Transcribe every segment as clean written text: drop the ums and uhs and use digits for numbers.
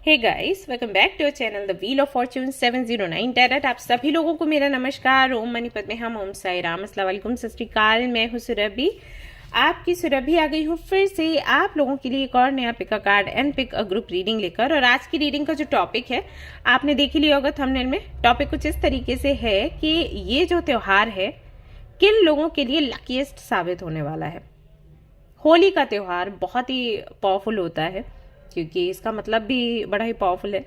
Hey guys, welcome back to channel the wheel of fortune 709 tarot. आप सभी लोगों को मेरा नमस्कार। ओम मनी पद्मे हम, ओम साई राम, अस्सलाम वालेकुम, सत श्री अकाल। मैं हूँ सुरभि, आपकी सुरभि आ गई हूँ फिर से आप लोगों के लिए एक और नया pick a card and pick a group reading लेकर। और आज की रीडिंग का जो टॉपिक है आपने देख ही लिया होगा थंबनेल में। टॉपिक कुछ इस तरीके से है कि ये जो त्योहार है किन लोगों के लिए लकीएस्ट साबित होने वाला है। होली का त्योहार बहुत ही पावरफुल होता है क्योंकि इसका मतलब भी बड़ा ही पावरफुल है।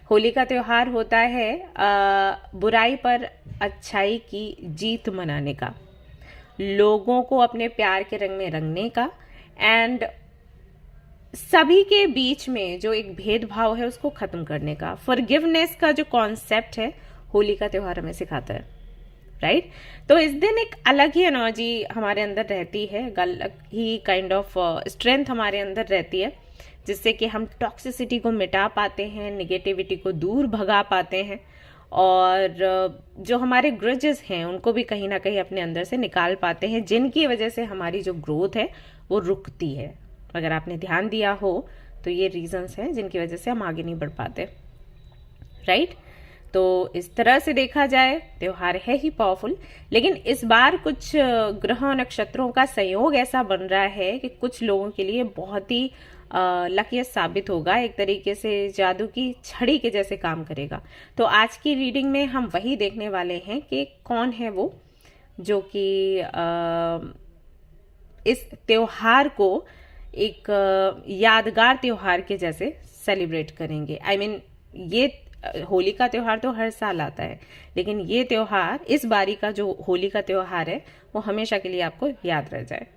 होली का त्योहार होता है बुराई पर अच्छाई की जीत मनाने का, लोगों को अपने प्यार के रंग में रंगने का, एंड सभी के बीच में जो एक भेदभाव है उसको खत्म करने का। फॉरगिवनेस का जो कॉन्सेप्ट है होली का त्योहार हमें सिखाता है, राइट। तो इस दिन एक अलग ही एनर्जी हमारे अंदर रहती है, अलग ही काइंड ऑफ स्ट्रेंथ हमारे अंदर रहती है, जिससे कि हम टॉक्सिसिटी को मिटा पाते हैं, निगेटिविटी को दूर भगा पाते हैं, और जो हमारे ग्रजेस हैं उनको भी कहीं ना कहीं अपने अंदर से निकाल पाते हैं, जिनकी वजह से हमारी जो ग्रोथ है वो रुकती है। अगर आपने ध्यान दिया हो तो ये रीजंस हैं जिनकी वजह से हम आगे नहीं बढ़ पाते, राइट। तो इस तरह से देखा जाए त्योहार है ही पावरफुल, लेकिन इस बार कुछ ग्रह और नक्षत्रों का संयोग ऐसा बन रहा है कि कुछ लोगों के लिए बहुत ही लकीएस्ट साबित होगा, एक तरीके से जादू की छड़ी के जैसे काम करेगा। तो आज की रीडिंग में हम वही देखने वाले हैं कि कौन है वो जो कि इस त्योहार को एक यादगार त्योहार के जैसे सेलिब्रेट करेंगे। आई मीन ये होली का त्योहार तो हर साल आता है, लेकिन ये त्योहार, इस बारी का जो होली का त्योहार है वो हमेशा के लिए आपको याद रह जाए।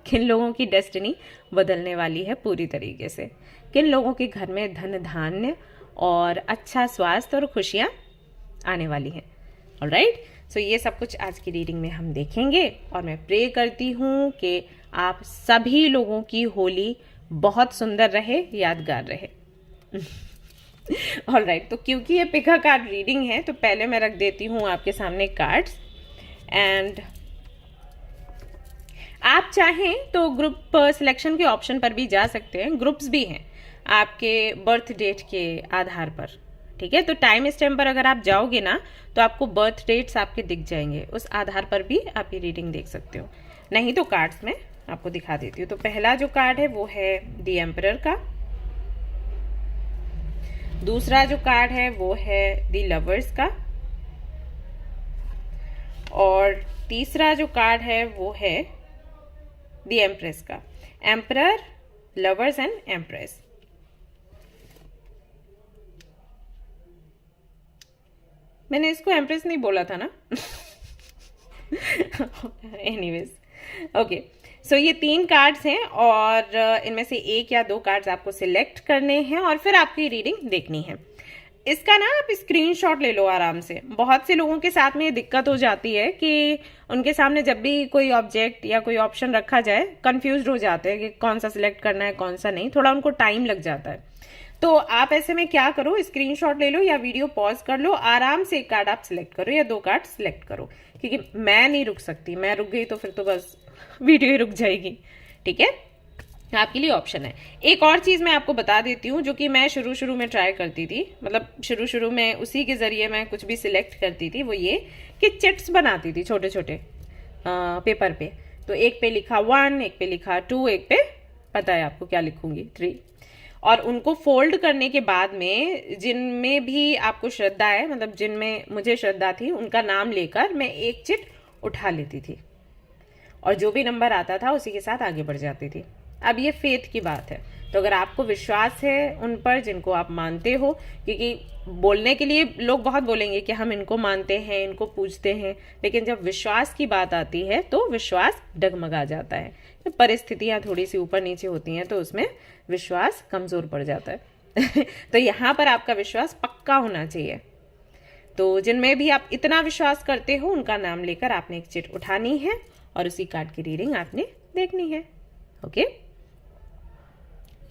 किन लोगों की डेस्टिनी बदलने वाली है पूरी तरीके से, किन लोगों के घर में धन धान्य और अच्छा स्वास्थ्य और खुशियां आने वाली हैं। ऑलराइट, सो ये सब कुछ आज की रीडिंग में हम देखेंगे, और मैं प्रे करती हूँ कि आप सभी लोगों की होली बहुत सुंदर रहे, यादगार रहे। ऑलराइट, तो क्योंकि ये पिक अ कार्ड रीडिंग है तो पहले मैं रख देती हूँ आपके सामने कार्ड्स, एंड आप चाहें तो ग्रुप सिलेक्शन के ऑप्शन पर भी जा सकते हैं। ग्रुप्स भी हैं आपके बर्थ डेट के आधार पर, ठीक है। तो टाइम स्टैम्प पर अगर आप जाओगे ना तो आपको बर्थ डेट्स आपके दिख जाएंगे, उस आधार पर भी आप ये रीडिंग देख सकते हो। नहीं तो कार्ड्स में आपको दिखा देती हूँ। तो पहला जो कार्ड है वो है द एम्परर का, दूसरा जो कार्ड है वो है द लवर्स का, और तीसरा जो कार्ड है वो है द एम्प्रेस का। Emperor, lovers and empress. मैंने इसको एम्प्रेस नहीं बोला था ना। Anyways, okay. सो ये 3 कार्ड्स हैं और इनमें से एक या 2 कार्ड्स आपको सिलेक्ट करने हैं और फिर आपकी रीडिंग देखनी है। इसका ना आप स्क्रीनशॉट ले लो आराम से। बहुत से लोगों के साथ में ये दिक्कत हो जाती है कि उनके सामने जब भी कोई ऑब्जेक्ट या कोई ऑप्शन रखा जाए कंफ्यूज हो जाते हैं कि कौन सा सिलेक्ट करना है कौन सा नहीं, थोड़ा उनको टाइम लग जाता है। तो आप ऐसे में क्या करो, स्क्रीनशॉट ले लो या वीडियो पॉज कर लो, आराम से एक कार्ड आप सिलेक्ट करो या 2 कार्ड सिलेक्ट करो, क्योंकि मैं नहीं रुक सकती। मैं रुक गई तो फिर तो बस वीडियो ही रुक जाएगी, ठीक है। आपके लिए ऑप्शन है। एक और चीज मैं आपको बता देती हूँ जो कि मैं शुरू में ट्राई करती थी, मतलब शुरू में उसी के जरिए मैं कुछ भी सिलेक्ट करती थी, वो ये कि चिट्स बनाती थी छोटे छोटे पेपर पे। तो एक पे लिखा 1, एक पे लिखा 2, एक पे पता है आपको क्या लिखूंगी 3, और उनको फोल्ड करने के बाद में जिनमें भी आपको श्रद्धा है, मतलब जिनमें मुझे श्रद्धा थी, उनका नाम लेकर मैं एक चिट उठा लेती थी और जो भी नंबर आता था उसी के साथ आगे बढ़ जाती थी। अब ये फेथ की बात है, तो अगर आपको विश्वास है उन पर जिनको आप मानते हो, क्योंकि बोलने के लिए लोग बहुत बोलेंगे कि हम इनको मानते हैं, इनको पूजते हैं, लेकिन जब विश्वास की बात आती है तो विश्वास डगमगा जाता है। तो परिस्थितियां थोड़ी सी ऊपर नीचे होती हैं तो उसमें विश्वास कमजोर पड़ जाता है। तो यहाँ पर आपका विश्वास पक्का होना चाहिए। तो जिनमें भी आप इतना विश्वास करते हो उनका नाम लेकर आपने एक चिट उठानी है और उसी कार्ड की रीडिंग आपने देखनी है, ओके।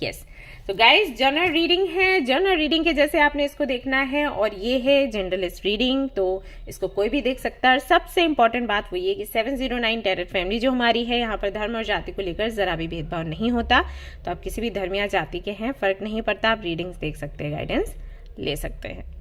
यस। तो गाइस जनरल रीडिंग है, जनरल रीडिंग के जैसे आपने इसको देखना है, और ये है जनरलिस्ट रीडिंग, तो इसको कोई भी देख सकता है। और सबसे इंपॉर्टेंट बात वो ये कि 709 टैरेट फैमिली जो हमारी है, यहाँ पर धर्म और जाति को लेकर जरा भी भेदभाव नहीं होता। तो आप किसी भी धर्म या जाति के हैं, फर्क नहीं पड़ता, आप रीडिंग्स देख सकते हैं, गाइडेंस ले सकते हैं।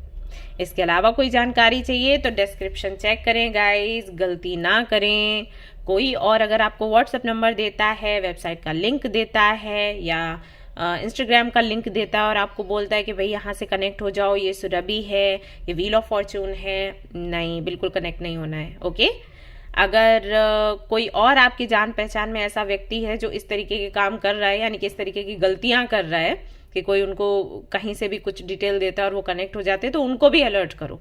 इसके अलावा कोई जानकारी चाहिए तो डिस्क्रिप्शन चेक करें गाइस, गलती ना करें। कोई और अगर आपको व्हाट्सएप नंबर देता है, वेबसाइट का लिंक देता है, या इंस्टाग्राम का लिंक देता है और आपको बोलता है कि भाई यहाँ से कनेक्ट हो जाओ, ये सुरभि है, ये व्हील ऑफ फॉर्चून है, नहीं, बिल्कुल कनेक्ट नहीं होना है। ओके। अगर कोई और आपकी जान पहचान में ऐसा व्यक्ति है जो इस तरीके के काम कर रहा है, यानी कि इस तरीके की गलतियां कर रहा है कि कोई उनको कहीं से भी कुछ डिटेल देता है और वो कनेक्ट हो जाते हैं, तो उनको भी अलर्ट करो।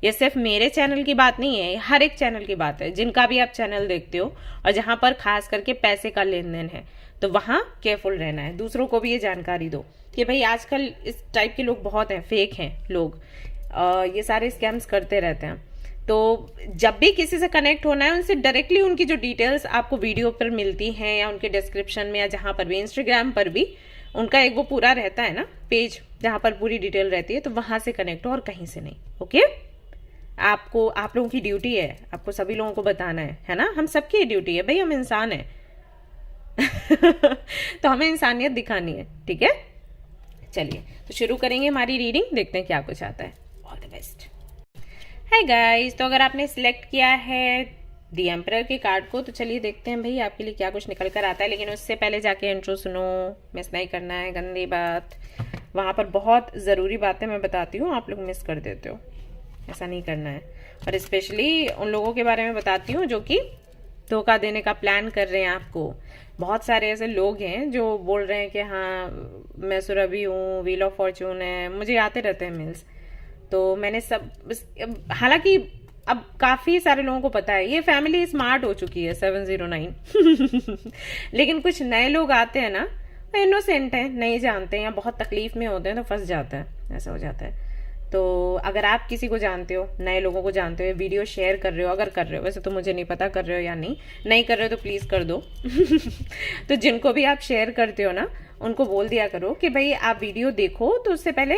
ये सिर्फ मेरे चैनल की बात नहीं है, हर एक चैनल की बात है, जिनका भी आप चैनल देखते हो और जहां पर खास करके पैसे का लेन देन है, तो वहां केयरफुल रहना है। दूसरों को भी ये जानकारी दो कि भाई आजकल इस टाइप के लोग बहुत हैं, फेक हैं लोग, ये सारे स्कैम्स करते रहते हैं। तो जब भी किसी से कनेक्ट होना है, उनसे डायरेक्टली उनकी जो डिटेल्स आपको वीडियो पर मिलती हैं या उनके डिस्क्रिप्शन में या जहां पर भी, इंस्टाग्राम पर भी उनका एक वो पूरा रहता है ना पेज, जहां पर पूरी डिटेल रहती है, तो वहां से कनेक्ट हो और कहीं से नहीं। ओके। आपको, आप लोगों की ड्यूटी है, आपको सभी लोगों को बताना है ना, हम सबकी ड्यूटी है भाई, हम इंसान हैं। तो हमें इंसानियत दिखानी है, ठीक है। चलिए तो शुरू करेंगे हमारी रीडिंग, देखते हैं क्या कुछ आता है। All the best. Hi guys, तो अगर आपने सिलेक्ट किया है दी एम्परर के कार्ड को, तो चलिए देखते हैं भाई आपके लिए क्या कुछ निकल कर आता है। लेकिन उससे पहले जाके इंट्रो सुनो, मिस नहीं करना है, गंदी बात, वहां पर बहुत ज़रूरी बातें मैं बताती हूँ, आप लोग मिस कर देते हो, ऐसा नहीं करना है। और स्पेशली उन लोगों के बारे में बताती हूँ जो कि धोखा देने का प्लान कर रहे हैं आपको। बहुत सारे ऐसे लोग हैं जो बोल रहे हैं कि हाँ मैं सुरभि हूँ, व्हील ऑफ फॉर्चून है, मुझे आते रहते हैं मेल्स। तो मैंने सब, हालांकि अब काफी सारे लोगों को पता है, ये फैमिली स्मार्ट हो चुकी है 709। लेकिन कुछ नए लोग आते हैं ना, इनोसेंट है, नहीं जानते हैं या बहुत तकलीफ में होते हैं, तो फंस जाता है, ऐसा हो जाता है। तो अगर आप किसी को जानते हो, नए लोगों को जानते हो, वीडियो शेयर कर रहे हो, अगर कर रहे हो, वैसे तो मुझे नहीं पता कर रहे हो या नहीं कर रहे हो तो प्लीज कर दो। तो जिनको भी आप शेयर करते हो ना, उनको बोल दिया करो कि भाई आप वीडियो देखो तो उससे पहले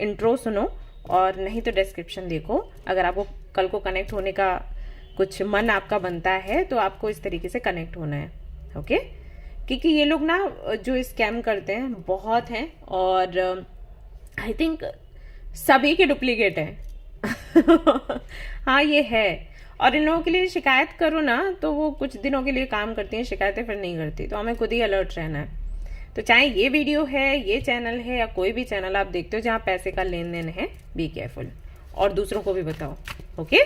इंट्रो सुनो, और नहीं तो डिस्क्रिप्शन देखो। अगर आपको कल को कनेक्ट होने का कुछ मन आपका बनता है, तो आपको इस तरीके से कनेक्ट होना है। ओके। क्योंकि ये लोग ना जो स्कैम करते हैं बहुत हैं, और आई थिंक सभी के डुप्लीकेट हैं। हाँ ये है। और इन लोगों के लिए शिकायत करो ना, तो वो कुछ दिनों के लिए काम करती हैं, शिकायतें फिर नहीं करती। तो हमें खुद ही अलर्ट रहना है। तो चाहे ये वीडियो है, ये चैनल है, या कोई भी चैनल आप देखते हो जहां पैसे का लेन देन है, बी केयरफुल, और दूसरों को भी बताओ। ओके।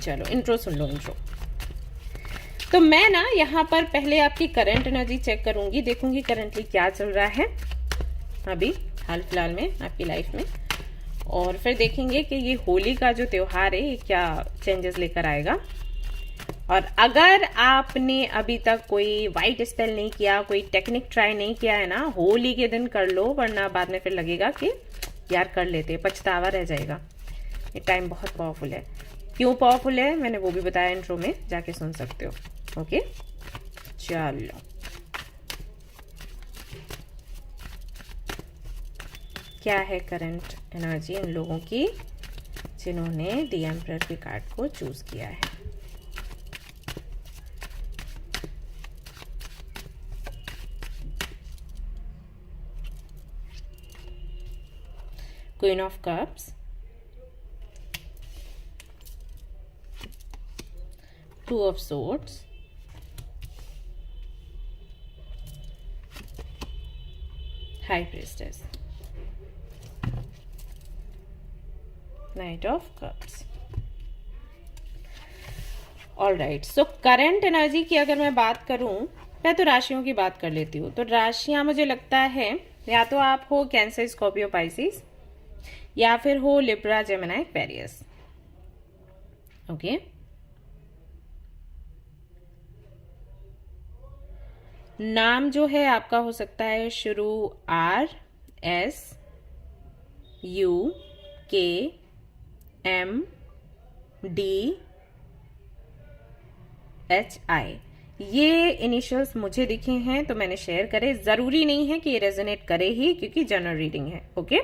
चलो इंट्रो सुन लो, इंट्रो। तो मैं ना यहाँ पर पहले आपकी करंट एनर्जी चेक करूंगी, देखूंगी करंटली क्या चल रहा है अभी हाल फिलहाल में आपकी लाइफ में, और फिर देखेंगे कि ये होली का जो त्योहार है ये क्या चेंजेस लेकर आएगा। और अगर आपने अभी तक कोई वाइट स्पेल नहीं किया, कोई टेक्निक ट्राई नहीं किया है ना, होली के दिन कर लो, वरना बाद में फिर लगेगा कि यार कर लेते, पछतावा रह जाएगा। ये टाइम बहुत पावरफुल है। क्यों पावरफुल है मैंने वो भी बताया इंट्रो में, जाके सुन सकते हो। ओके चलो, क्या है करंट एनर्जी इन लोगों की जिन्होंने दी एम्परर के कार्ड को चूज किया है। Queen of cups, two of swords, high priestess, night of cups. All right. So current energy की अगर मैं बात करूं, मैं तो राशियों की बात कर लेती हूँ। तो राशियां मुझे लगता है या तो आप हो कैंसर, स्कॉर्पियो, पाइसिस, या फिर हो लिब्रा, जेमिनी, एक्वेरियस। ओके। नाम जो है आपका हो सकता है शुरू R, S, U, K, M, D, H, I, ये इनिशियल्स मुझे दिखे हैं तो मैंने शेयर करे। जरूरी नहीं है कि ये रेजोनेट करे ही, क्योंकि जनरल रीडिंग है। ओके,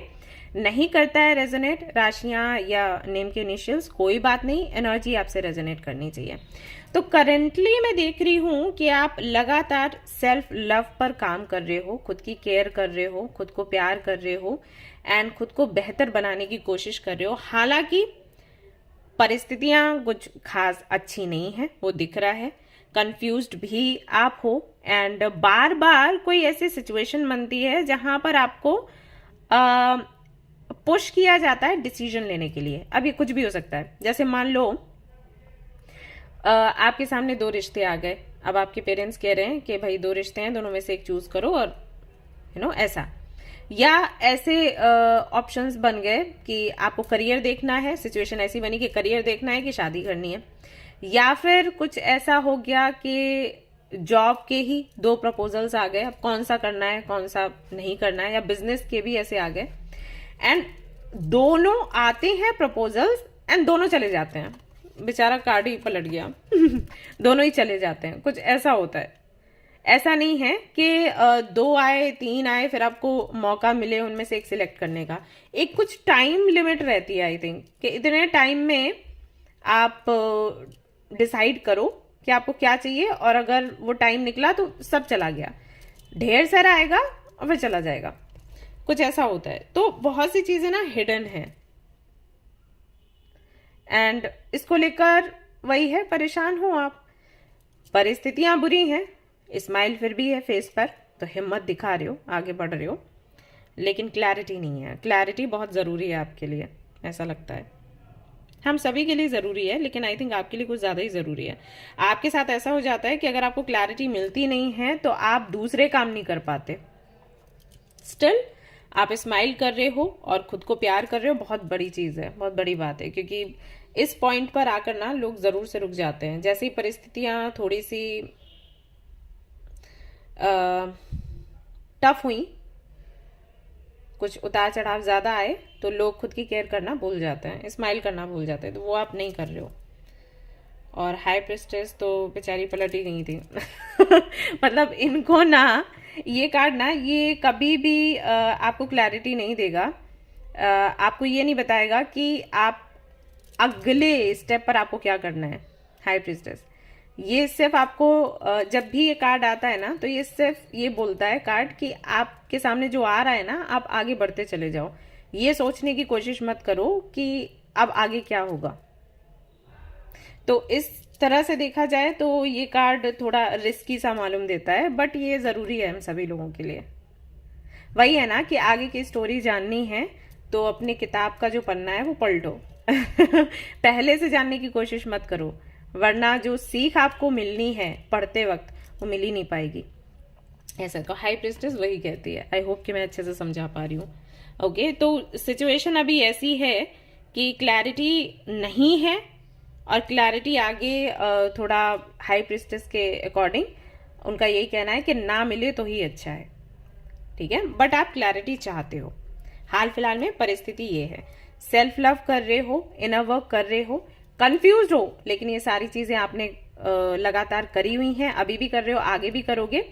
नहीं करता है रेजोनेट राशियां या नेम के इनिशियल्स, कोई बात नहीं, एनर्जी आपसे रेजोनेट करनी चाहिए। तो करंटली मैं देख रही हूं कि आप लगातार सेल्फ लव पर काम कर रहे हो, खुद की केयर कर रहे हो, खुद को प्यार कर रहे हो एंड खुद को बेहतर बनाने की कोशिश कर रहे हो। हालांकि परिस्थितियां कुछ खास अच्छी नहीं है, वो दिख रहा है। कंफ्यूज्ड भी आप हो एंड बार बार कोई ऐसी सिचुएशन बनती है जहां पर आपको पुश किया जाता है डिसीजन लेने के लिए। अब ये कुछ भी हो सकता है, जैसे मान लो आपके सामने दो रिश्ते आ गए, अब आपके पेरेंट्स कह रहे हैं कि भाई दो रिश्ते हैं, दोनों में से एक चूज करो, और ऐसा, या ऐसे ऑप्शंस बन गए कि आपको करियर देखना है, सिचुएशन ऐसी बनी कि करियर देखना है कि शादी करनी है, या फिर कुछ ऐसा हो गया कि जॉब के ही दो प्रपोजल्स आ गए, अब कौन सा करना है कौन सा नहीं करना है, या बिजनेस के भी ऐसे आ गए एंड दोनों आते हैं प्रपोजल्स एंड दोनों चले जाते हैं। बेचारा कार्ड ही पलट गया दोनों ही चले जाते हैं, कुछ ऐसा होता है। ऐसा नहीं है कि दो आए तीन आए फिर आपको मौका मिले उनमें से एक सिलेक्ट करने का। एक कुछ टाइम लिमिट रहती है आई थिंक, कि इतने टाइम में आप डिसाइड करो कि आपको क्या चाहिए, और अगर वो टाइम निकला तो सब चला गया, ढेर सारा आएगा और फिर चला जाएगा, कुछ ऐसा होता है। तो बहुत सी चीजें ना हिडन है एंड इसको लेकर वही है, परेशान हो आप, परिस्थितियां बुरी हैं, स्माइल फिर भी है फेस पर, तो हिम्मत दिखा रहे हो, आगे बढ़ रहे हो, लेकिन क्लैरिटी नहीं है। क्लैरिटी बहुत जरूरी है आपके लिए, ऐसा लगता है। हम सभी के लिए जरूरी है, लेकिन आई थिंक आपके लिए कुछ ज्यादा ही जरूरी है। आपके साथ ऐसा हो जाता है कि अगर आपको क्लैरिटी मिलती नहीं है तो आप दूसरे काम नहीं कर पाते। स्टिल आप स्माइल कर रहे हो और खुद को प्यार कर रहे हो, बहुत बड़ी चीज है, बहुत बड़ी बात है, क्योंकि इस पॉइंट पर आकर ना लोग जरूर से रुक जाते हैं। जैसे ही परिस्थितियां थोड़ी सी टफ हुई, कुछ उतार चढ़ाव ज्यादा आए, तो लोग खुद की केयर करना भूल जाते हैं, स्माइल करना भूल जाते हैं, तो वो आप नहीं कर रहे हो। और हाई प्रेस्टेज तो बेचारी पलट ही गई थी मतलब इनको ना, ये कार्ड ना, ये कभी भी आपको क्लैरिटी नहीं देगा, आपको ये नहीं बताएगा कि आप अगले स्टेप पर आपको क्या करना है। हाई प्रीस्टेस ये सिर्फ आपको जब भी ये कार्ड आता है ना, तो ये सिर्फ ये बोलता है कार्ड कि आपके सामने जो आ रहा है ना, आप आगे बढ़ते चले जाओ, ये सोचने की कोशिश मत करो कि अब आगे क्या होगा। तो इस तरह से देखा जाए तो ये कार्ड थोड़ा रिस्की सा मालूम देता है, बट ये जरूरी है हम सभी लोगों के लिए। वही है ना कि आगे की स्टोरी जाननी है तो अपने किताब का जो पन्ना है वो पलटो पहले से जानने की कोशिश मत करो, वरना जो सीख आपको मिलनी है पढ़ते वक्त वो मिल ही नहीं पाएगी। ऐसा तो हाई प्रीस्टेस वही कहती है। आई होप कि मैं अच्छे से समझा पा रही हूँ। ओके, तो सिचुएशन अभी ऐसी है कि क्लैरिटी नहीं है, और क्लैरिटी आगे थोड़ा हाई प्रीस्टेस के अकॉर्डिंग उनका यही कहना है कि ना मिले तो ही अच्छा है, ठीक है, बट आप क्लैरिटी चाहते हो। हाल फिलहाल में परिस्थिति ये है, सेल्फ लव कर रहे हो, इनर वर्क कर रहे हो, कंफ्यूज हो, लेकिन ये सारी चीजें आपने लगातार करी हुई हैं, अभी भी कर रहे हो, आगे भी करोगे,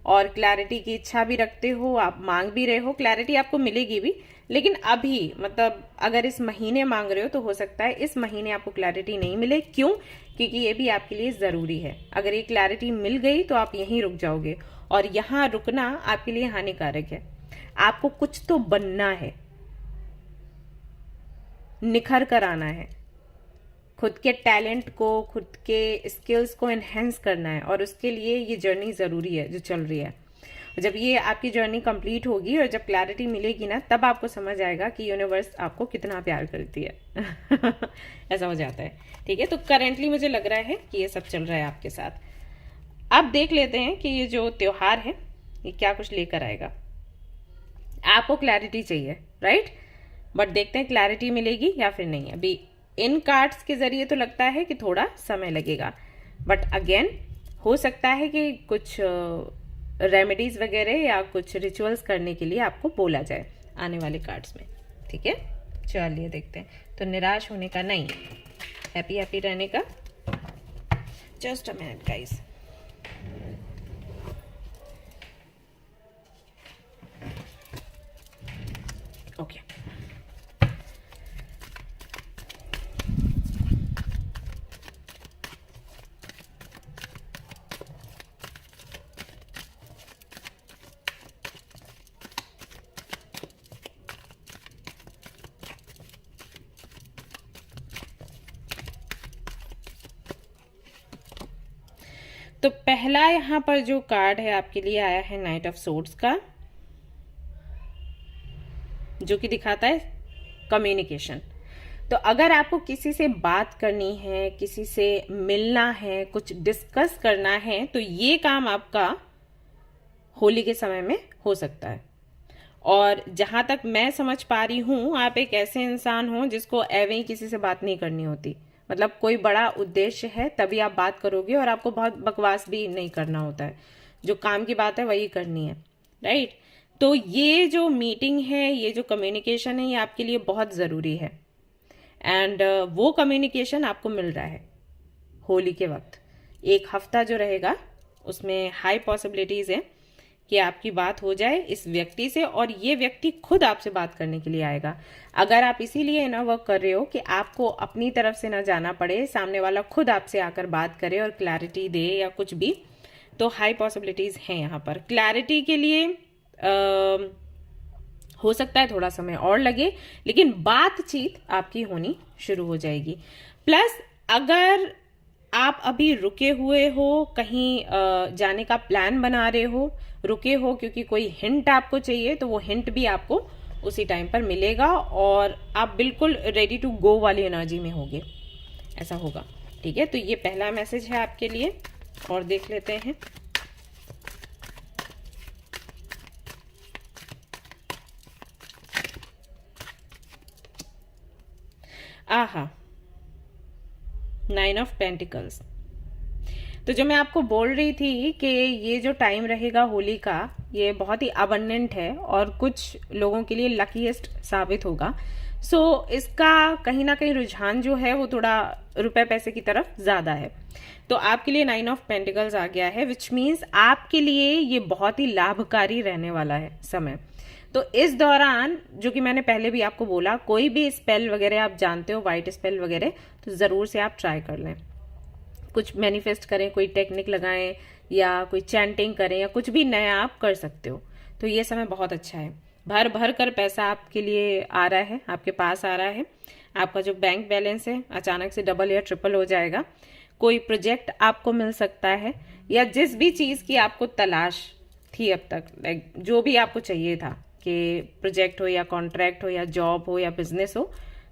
और क्लैरिटी की इच्छा भी रखते हो, आप मांग भी रहे हो, क्लैरिटी आपको मिलेगी भी। लेकिन अभी मतलब अगर इस महीने मांग रहे हो तो हो सकता है इस महीने आपको क्लैरिटी नहीं मिले। क्यों? क्योंकि ये भी आपके लिए जरूरी है। अगर ये क्लैरिटी मिल गई तो आप यहीं रुक जाओगे, और यहाँ रुकना आपके लिए हानिकारक है। आपको कुछ तो बनना है, निखर कर आना है, खुद के टैलेंट को, खुद के स्किल्स को एनहेंस करना है, और उसके लिए ये जर्नी जरूरी है जो चल रही है। जब ये आपकी जर्नी कंप्लीट होगी और जब क्लैरिटी मिलेगी ना, तब आपको समझ आएगा कि यूनिवर्स आपको कितना प्यार करती है ऐसा हो जाता है, ठीक है। तो करेंटली मुझे लग रहा है कि ये सब चल रहा है आपके साथ। अब देख लेते हैं कि ये जो त्योहार है ये क्या कुछ लेकर आएगा। आपको क्लैरिटी चाहिए, राइट, बट देखते हैं क्लैरिटी मिलेगी या फिर नहीं। अभी इन कार्ड्स के जरिए तो लगता है कि थोड़ा समय लगेगा, बट अगेन हो सकता है कि कुछ रेमेडीज वगैरह या कुछ रिचुअल्स करने के लिए आपको बोला जाए आने वाले कार्ड्स में, ठीक है। चलिए देखते हैं। तो निराश होने का नहीं, हैप्पी हैप्पी रहने का। Just a minute guys. Okay. तो पहला यहाँ पर जो कार्ड है आपके लिए आया है नाइट ऑफ सोर्ड्स का, जो कि दिखाता है कम्युनिकेशन। तो अगर आपको किसी से बात करनी है, किसी से मिलना है, कुछ डिस्कस करना है, तो ये काम आपका होली के समय में हो सकता है। और जहां तक मैं समझ पा रही हूं, आप एक ऐसे इंसान हो जिसको एवं ही किसी से बात नहीं करनी होती। मतलब कोई बड़ा उद्देश्य है तभी आप बात करोगे, और आपको बहुत बकवास भी नहीं करना होता है। जो काम की बात है वही करनी है, राइट। तो ये जो मीटिंग है, ये जो कम्युनिकेशन है, ये आपके लिए बहुत ज़रूरी है। एंड वो कम्युनिकेशन आपको मिल रहा है होली के वक्त। एक हफ्ता जो रहेगा उसमें हाई पॉसिबिलिटीज़ है कि आपकी बात हो जाए इस व्यक्ति से, और ये व्यक्ति खुद आपसे बात करने के लिए आएगा। अगर आप इसीलिए इनर वर्क कर रहे हो कि आपको अपनी तरफ से ना जाना पड़े, सामने वाला खुद आपसे आकर बात करे और क्लैरिटी दे या कुछ भी, तो हाई पॉसिबिलिटीज हैं यहाँ पर। क्लैरिटी के लिए हो सकता है थोड़ा समय और लगे, लेकिन बातचीत आपकी होनी शुरू हो जाएगी। प्लस अगर आप अभी रुके हुए हो, कहीं जाने का प्लान बना रहे हो, रुके हो क्योंकि कोई हिंट आपको चाहिए, तो वो हिंट भी आपको उसी टाइम पर मिलेगा और आप बिल्कुल रेडी टू गो वाली एनर्जी में होगे, ऐसा होगा। ठीक है, तो ये पहला मैसेज है आपके लिए, और देख लेते हैं। आहा, 9 ऑफ पेंटिकल्स। तो जो मैं आपको बोल रही थी कि ये जो टाइम रहेगा होली का, ये बहुत ही अबंडेंट है और कुछ लोगों के लिए लकीएस्ट साबित होगा। सो इसका कहीं ना कहीं रुझान जो है वो थोड़ा रुपए पैसे की तरफ ज्यादा है। तो आपके लिए 9 ऑफ पेंटिकल्स आ गया है, विच मीन्स आपके लिए ये बहुत ही लाभकारी रहने वाला है समय। तो इस दौरान, जो कि मैंने पहले भी आपको बोला, कोई भी स्पेल वगैरह आप जानते हो, वाइट स्पेल वगैरह, तो जरूर से आप ट्राई कर लें। कुछ मैनिफेस्ट करें, कोई टेक्निक लगाएं या कोई चैंटिंग करें या कुछ भी नया आप कर सकते हो। तो ये समय बहुत अच्छा है। भर भर कर पैसा आपके लिए आ रहा है, आपके पास आ रहा है। आपका जो बैंक बैलेंस है अचानक से डबल या ट्रिपल हो जाएगा। कोई प्रोजेक्ट आपको मिल सकता है, या जिस भी चीज की आपको तलाश थी अब तक, लाइक जो भी आपको चाहिए था कि प्रोजेक्ट हो या कॉन्ट्रैक्ट हो या जॉब हो या बिजनेस हो,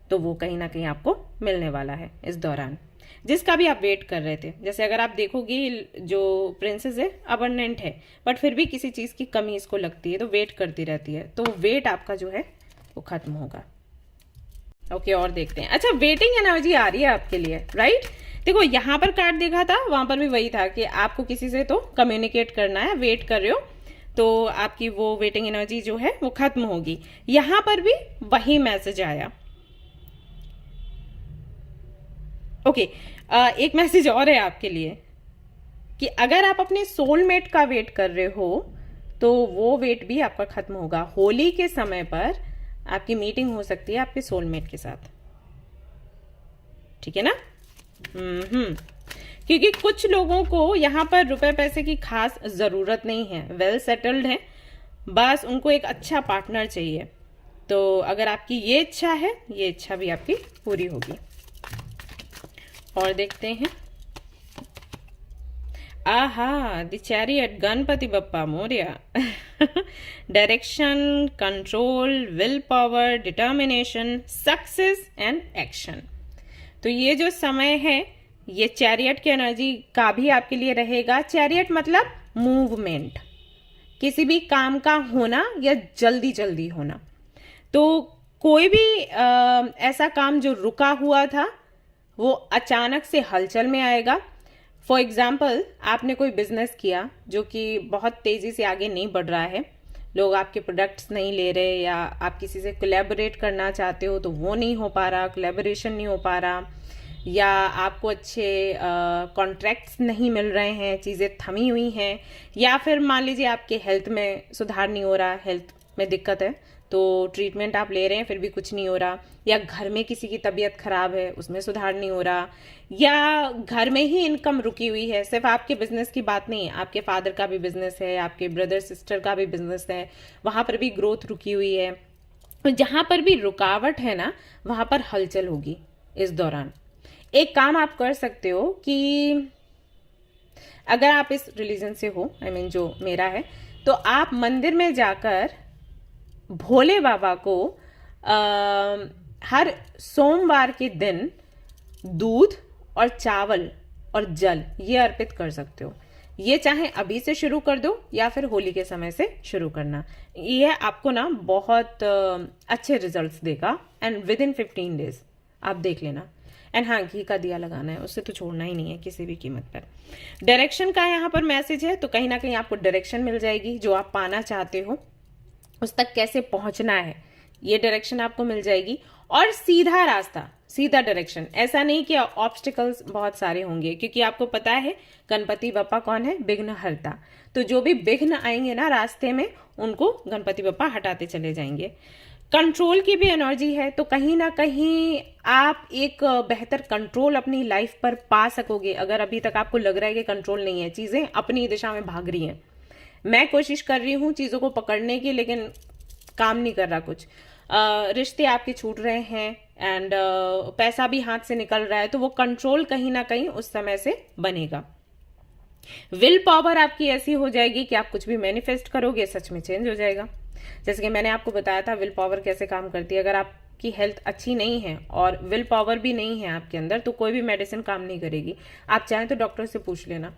तो वो कहीं ना कहीं आपको मिलने वाला है इस दौरान, जिसका भी आप वेट कर रहे थे। जैसे अगर आप देखोगे, जो प्रिंसेस है अबंडेंट है, बट फिर भी किसी चीज की कमी इसको लगती है, तो वेट करती रहती है। तो वेट आपका जो है वो खत्म होगा। ओके, और देखते हैं। अच्छा, वेटिंग एनर्जी आ रही है आपके लिए, राइट। देखो, यहाँ पर कार्ड देखा था, वहां पर भी वही था कि आपको किसी से तो कम्युनिकेट करना है, वेट कर रहे हो, तो आपकी वो वेटिंग एनर्जी जो है वो खत्म होगी। यहां पर भी वही मैसेज आया। ओके, एक मैसेज और है आपके लिए कि अगर आप अपने सोलमेट का वेट कर रहे हो, तो वो वेट भी आपका खत्म होगा। होली के समय पर आपकी मीटिंग हो सकती है आपके सोलमेट के साथ, ठीक है ना। क्योंकि कुछ लोगों को यहाँ पर रुपए पैसे की खास जरूरत नहीं है, वेल सेटल्ड है, बस उनको एक अच्छा पार्टनर चाहिए। तो अगर आपकी ये इच्छा है, ये इच्छा भी आपकी पूरी होगी। और देखते हैं। Aha, the chariot, Ganpati Bappa Morya. Direction, control, will power, determination, success and action. तो ये जो समय है, ये चैरियट की एनर्जी का भी आपके लिए रहेगा। चैरियट मतलब मूवमेंट, किसी भी काम का होना या जल्दी जल्दी होना। तो कोई भी ऐसा काम जो रुका हुआ था, वो अचानक से हलचल में आएगा। फॉर एग्जाम्पल, आपने कोई बिजनेस किया जो कि बहुत तेजी से आगे नहीं बढ़ रहा है, लोग आपके प्रोडक्ट्स नहीं ले रहे, या आप किसी से कोलैबोरेट करना चाहते हो तो वो नहीं हो पा रहा, कोलैबोरेशन नहीं हो पा रहा, या आपको अच्छे कॉन्ट्रैक्ट्स नहीं मिल रहे हैं, चीज़ें थमी हुई हैं, या फिर मान लीजिए आपके हेल्थ में सुधार नहीं हो रहा, हेल्थ में दिक्कत है तो ट्रीटमेंट आप ले रहे हैं फिर भी कुछ नहीं हो रहा, या घर में किसी की तबीयत खराब है उसमें सुधार नहीं हो रहा, या घर में ही इनकम रुकी हुई है। सिर्फ आपके बिजनेस की बात नहीं है, आपके फादर का भी बिजनेस है, आपके ब्रदर सिस्टर का भी बिजनेस है, वहां पर भी ग्रोथ रुकी हुई है। तो जहां पर भी रुकावट है ना, वहां पर हलचल होगी इस दौरान। एक काम आप कर सकते हो कि अगर आप इस रिलीजन से हो, आई मीन जो मेरा है, तो आप मंदिर में जाकर भोले बाबा को हर सोमवार के दिन दूध और चावल और जल ये अर्पित कर सकते हो। ये चाहे अभी से शुरू कर दो या फिर होली के समय से शुरू करना, ये आपको ना बहुत अच्छे रिजल्ट्स देगा एंड विद इन 15 डेज आप देख लेना। एंड हाँ, घी का दिया लगाना है, उससे तो छोड़ना ही नहीं है किसी भी कीमत पर। डायरेक्शन का यहाँ पर मैसेज है, तो कहीं ना कहीं आपको डायरेक्शन मिल जाएगी, जो आप पाना चाहते हो उस तक कैसे पहुंचना है ये डायरेक्शन आपको मिल जाएगी। और सीधा रास्ता, सीधा डायरेक्शन, ऐसा नहीं कि ऑब्स्टिकल्स बहुत सारे होंगे, क्योंकि आपको पता है गणपति बप्पा कौन है, विघ्नहर्ता। तो जो भी विघ्न आएंगे ना रास्ते में, उनको गणपति बप्पा हटाते चले जाएंगे। कंट्रोल की भी एनर्जी है, तो कहीं ना कहीं आप एक बेहतर कंट्रोल अपनी लाइफ पर पा सकोगे। अगर अभी तक आपको लग रहा है कि कंट्रोल नहीं है, चीजें अपनी दिशा में भाग रही हैं, मैं कोशिश कर रही हूं चीजों को पकड़ने की, लेकिन काम नहीं कर रहा कुछ, रिश्ते आपके छूट रहे हैं एंड पैसा भी हाथ से निकल रहा है, तो वो कंट्रोल कहीं ना कहीं उस समय से बनेगा। विल पावर आपकी ऐसी हो जाएगी कि आप कुछ भी मैनिफेस्ट करोगे सच में चेंज हो जाएगा। जैसे कि मैंने आपको बताया था विल पावर कैसे काम करती है। अगर आपकी हेल्थ अच्छी नहीं है और विल पावर भी नहीं है आपके अंदर, तो कोई भी मेडिसिन काम नहीं करेगी। आप चाहें तो डॉक्टर से पूछ लेना।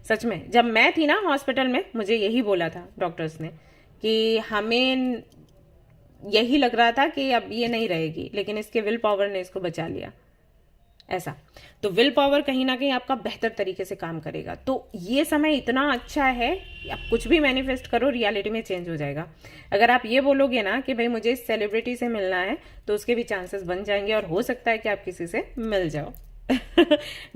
सच में, जब मैं थी ना हॉस्पिटल में, मुझे यही बोला था डॉक्टर्स ने कि हमें यही लग रहा था कि अब ये नहीं रहेगी, लेकिन इसके विल पावर ने इसको बचा लिया। ऐसा तो विल पावर कहीं ना कहीं आपका बेहतर तरीके से काम करेगा। तो ये समय इतना अच्छा है कि आप कुछ भी मैनिफेस्ट करो, रियलिटी में चेंज हो जाएगा। अगर आप ये बोलोगे ना कि भाई मुझे इस सेलिब्रिटी से मिलना है, तो उसके भी चांसेस बन जाएंगे और हो सकता है कि आप किसी से मिल जाओ।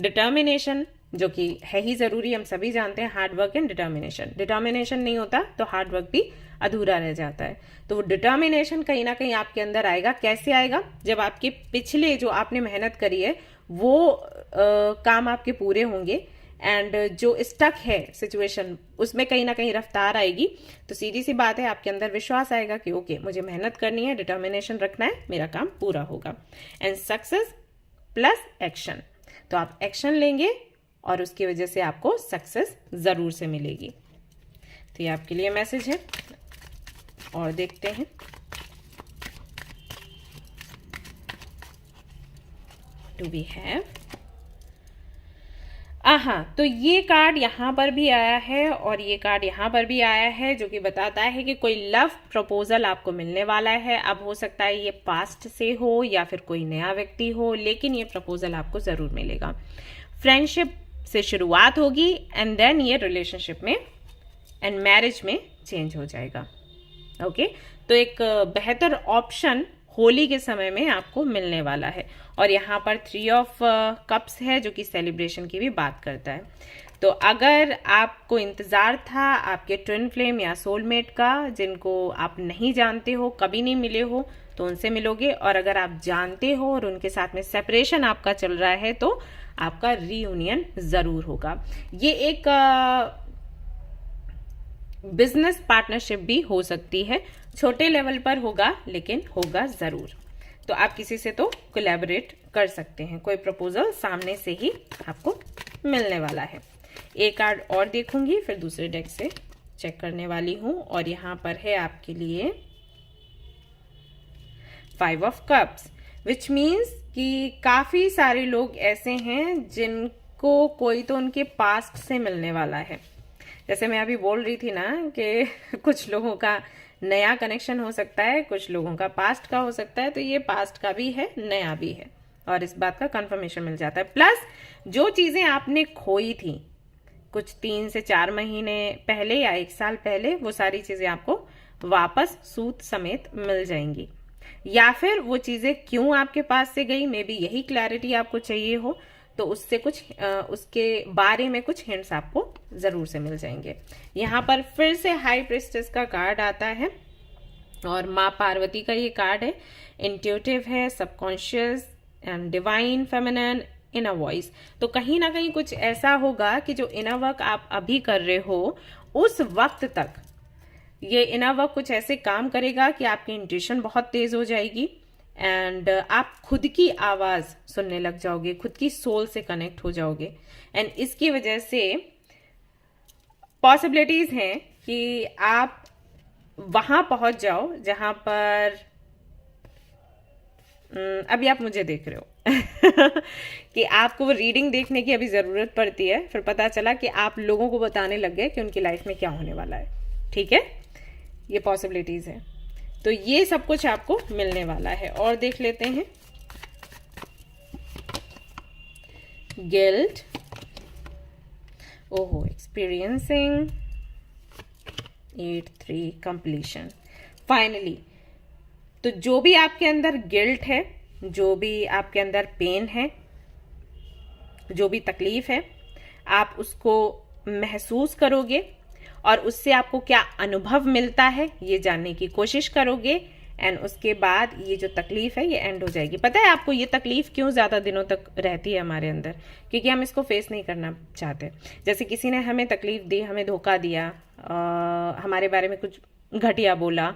डिटर्मिनेशन जो कि है ही जरूरी, हम सभी जानते हैं, hard work and determination. Determination नहीं होता तो हार्ड वर्क भी अधूरा रह जाता है। तो वो डिटर्मिनेशन कहीं ना कहीं आपके अंदर आएगा। कैसे आएगा? जब आपके पिछले जो आपने मेहनत करी है वो काम आपके पूरे होंगे एंड जो स्टक है सिचुएशन, उसमें कहीं ना कहीं रफ्तार आएगी। तो सीधी सी बात है, आपके अंदर विश्वास आएगा कि ओके, मुझे मेहनत करनी है, डिटर्मिनेशन रखना है, मेरा काम पूरा होगा। एंड सक्सेस प्लस एक्शन, तो आप एक्शन लेंगे और उसकी वजह से आपको सक्सेस जरूर से मिलेगी। तो ये आपके लिए मैसेज है। और देखते हैं डू वी हैव, तो ये कार्ड यहां पर भी आया है और ये कार्ड यहां पर भी आया है, जो कि बताता है कि कोई लव प्रपोजल आपको मिलने वाला है। अब हो सकता है ये पास्ट से हो या फिर कोई नया व्यक्ति हो, लेकिन ये प्रपोजल आपको जरूर मिलेगा। फ्रेंडशिप से शुरुआत होगी एंड देन ये रिलेशनशिप में एंड मैरिज में चेंज हो जाएगा। ओके, तो एक बेहतर ऑप्शन होली के समय में आपको मिलने वाला है। और यहाँ पर 3 ऑफ कप्स है, जो कि सेलिब्रेशन की भी बात करता है। तो अगर आपको इंतजार था आपके ट्विन फ्लेम या सोलमेट का, जिनको आप नहीं जानते हो, कभी नहीं मिले हो, तो उनसे मिलोगे। और अगर आप जानते हो और उनके साथ में सेपरेशन आपका चल रहा है, तो आपका रीयूनियन जरूर होगा। ये एक बिजनेस पार्टनरशिप भी हो सकती है, छोटे लेवल पर होगा लेकिन होगा जरूर। तो आप किसी से तो कोलैबोरेट कर सकते हैं, कोई प्रपोजल सामने से ही आपको मिलने वाला है। एक कार्ड और देखूंगी, फिर दूसरे डेक से चेक करने वाली हूं। और यहां पर है आपके लिए 5 ऑफ कप्स, विच मीन्स कि काफी सारे लोग ऐसे हैं जिनको कोई तो उनके पास्ट से मिलने वाला है। जैसे मैं अभी बोल रही थी ना कि कुछ लोगों का नया कनेक्शन हो सकता है, कुछ लोगों का पास्ट का हो सकता है, तो ये पास्ट का भी है, नया भी है, और इस बात का कंफर्मेशन मिल जाता है। प्लस जो चीजें आपने खोई थी कुछ 3 से 4 महीने पहले या 1 साल पहले, वो सारी चीजें आपको वापस सूत समेत मिल जाएंगी। या फिर वो चीजें क्यों आपके पास से गई, मे बी यही क्लैरिटी आपको चाहिए हो, तो उससे कुछ उसके बारे में कुछ हिंट्स आपको जरूर से मिल जाएंगे। यहाँ पर फिर से हाई प्रिस्टेस का कार्ड आता है और माँ पार्वती का ये कार्ड है। इंट्यूटिव है, subconscious and divine feminine, inner voice. तो कहीं ना कहीं कुछ ऐसा होगा कि जो इनर वर्क आप अभी कर रहे हो उस वक्त तक ये इनर वर्क कुछ ऐसे काम करेगा कि आपकी इंट्यूशन बहुत तेज हो जाएगी एंड आप खुद की आवाज सुनने लग जाओगे, खुद की सोल से कनेक्ट हो जाओगे। एंड इसकी वजह से पॉसिबिलिटीज हैं कि आप वहां पहुंच जाओ जहां पर अभी आप मुझे देख रहे हो कि आपको वो रीडिंग देखने की अभी जरूरत पड़ती है, फिर पता चला कि आप लोगों को बताने लग गए कि उनकी लाइफ में क्या होने वाला है। ठीक है, ये पॉसिबिलिटीज है। तो ये सब कुछ आपको मिलने वाला है। और देख लेते हैं गिल्ट, ओहो, एक्सपीरियंसिंग 8-3 कंप्लीशन। फाइनली तो जो भी आपके अंदर गिल्ट है, जो भी आपके अंदर पेन है, जो भी तकलीफ है, आप उसको महसूस करोगे और उससे आपको क्या अनुभव मिलता है ये जानने की कोशिश करोगे। एंड उसके बाद ये जो तकलीफ है ये एंड हो जाएगी। पता है आपको ये तकलीफ क्यों ज्यादा दिनों तक रहती है हमारे अंदर? क्योंकि हम इसको फेस नहीं करना चाहते। जैसे किसी ने हमें तकलीफ दी, हमें धोखा दिया, हमारे बारे में कुछ घटिया बोला,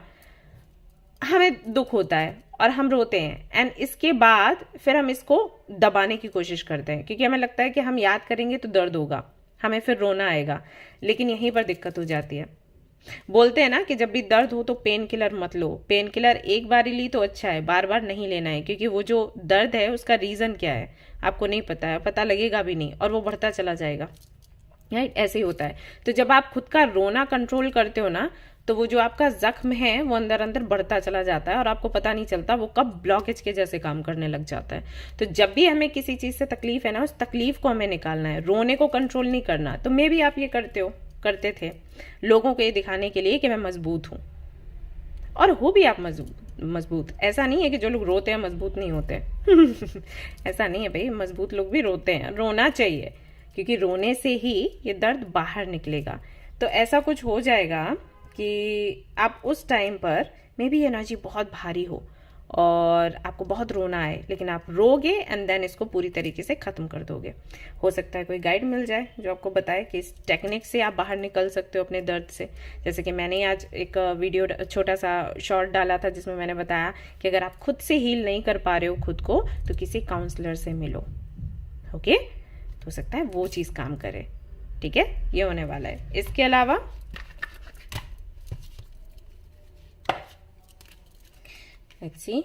हमें दुख होता है और हम रोते हैं। एंड इसके बाद फिर हम इसको दबाने की कोशिश करते हैं क्योंकि हमें लगता है कि हम याद करेंगे तो दर्द होगा, हमें फिर रोना आएगा। लेकिन यहीं पर दिक्कत हो जाती है। बोलते हैं ना कि जब भी दर्द हो तो पेन किलर मत लो। पेन किलर एक बार ही ली तो अच्छा है, बार बार नहीं लेना है, क्योंकि वो जो दर्द है उसका रीजन क्या है आपको नहीं पता है, पता लगेगा भी नहीं और वो बढ़ता चला जाएगा। राइट, ऐसे ही होता है। तो जब आप खुद का रोना कंट्रोल करते हो ना, तो वो जो आपका जख्म है वो अंदर अंदर बढ़ता चला जाता है और आपको पता नहीं चलता वो कब ब्लॉकेज के जैसे काम करने लग जाता है। तो जब भी हमें किसी चीज से तकलीफ है ना, उस तकलीफ को हमें निकालना है, रोने को कंट्रोल नहीं करना। तो मे भी आप ये करते थे लोगों को ये दिखाने के लिए कि मैं मजबूत हूं, और हो भी आप मजबूत। ऐसा नहीं है कि जो लोग रोते हैं मजबूत नहीं होते ऐसा नहीं है भाई, मजबूत लोग भी रोते हैं, रोना चाहिए, क्योंकि रोने से ही ये दर्द बाहर निकलेगा। तो ऐसा कुछ हो जाएगा कि आप उस टाइम पर मे बी एनर्जी बहुत भारी हो और आपको बहुत रोना आए, लेकिन आप रोगे एंड देन इसको पूरी तरीके से खत्म कर दोगे। हो सकता है कोई गाइड मिल जाए जो आपको बताए कि इस टेक्निक से आप बाहर निकल सकते हो अपने दर्द से। जैसे कि मैंने आज एक वीडियो छोटा सा शॉर्ट डाला था जिसमें मैंने बताया कि अगर आप खुद से हील नहीं कर पा रहे हो खुद को तो किसी काउंसलर से मिलो। ओके, तो हो सकता है वो चीज काम करे। ठीक है, ये होने वाला है। इसके अलावा let's see,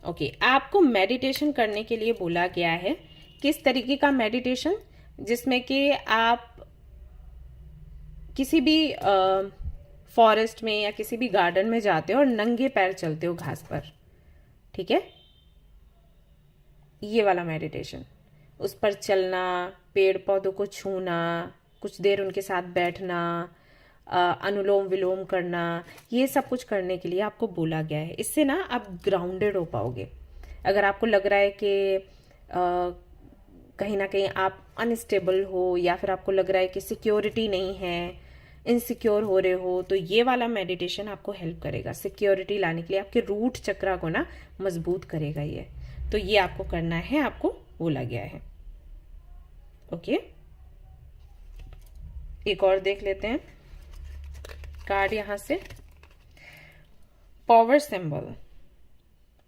ओके, आपको मेडिटेशन करने के लिए बोला गया है। किस तरीके का मेडिटेशन? जिसमें कि आप किसी भी फॉरेस्ट में या किसी भी गार्डन में जाते हो और नंगे पैर चलते हो घास पर। ठीक है, ये वाला मेडिटेशन, उस पर चलना, पेड़ पौधों को छूना, कुछ देर उनके साथ बैठना, अनुलोम विलोम करना, ये सब कुछ करने के लिए आपको बोला गया है। इससे ना आप ग्राउंडेड हो पाओगे। अगर आपको लग रहा है कि कहीं ना कहीं आप अनस्टेबल हो या फिर आपको लग रहा है कि सिक्योरिटी नहीं है, इनसिक्योर हो रहे हो, तो ये वाला मेडिटेशन आपको हेल्प करेगा सिक्योरिटी लाने के लिए। आपके रूट चक्रा को ना मजबूत करेगा ये। तो ये आपको करना है, आपको बोला गया है। ओके, एक और देख लेते हैं कार्ड यहां से। Power symbol,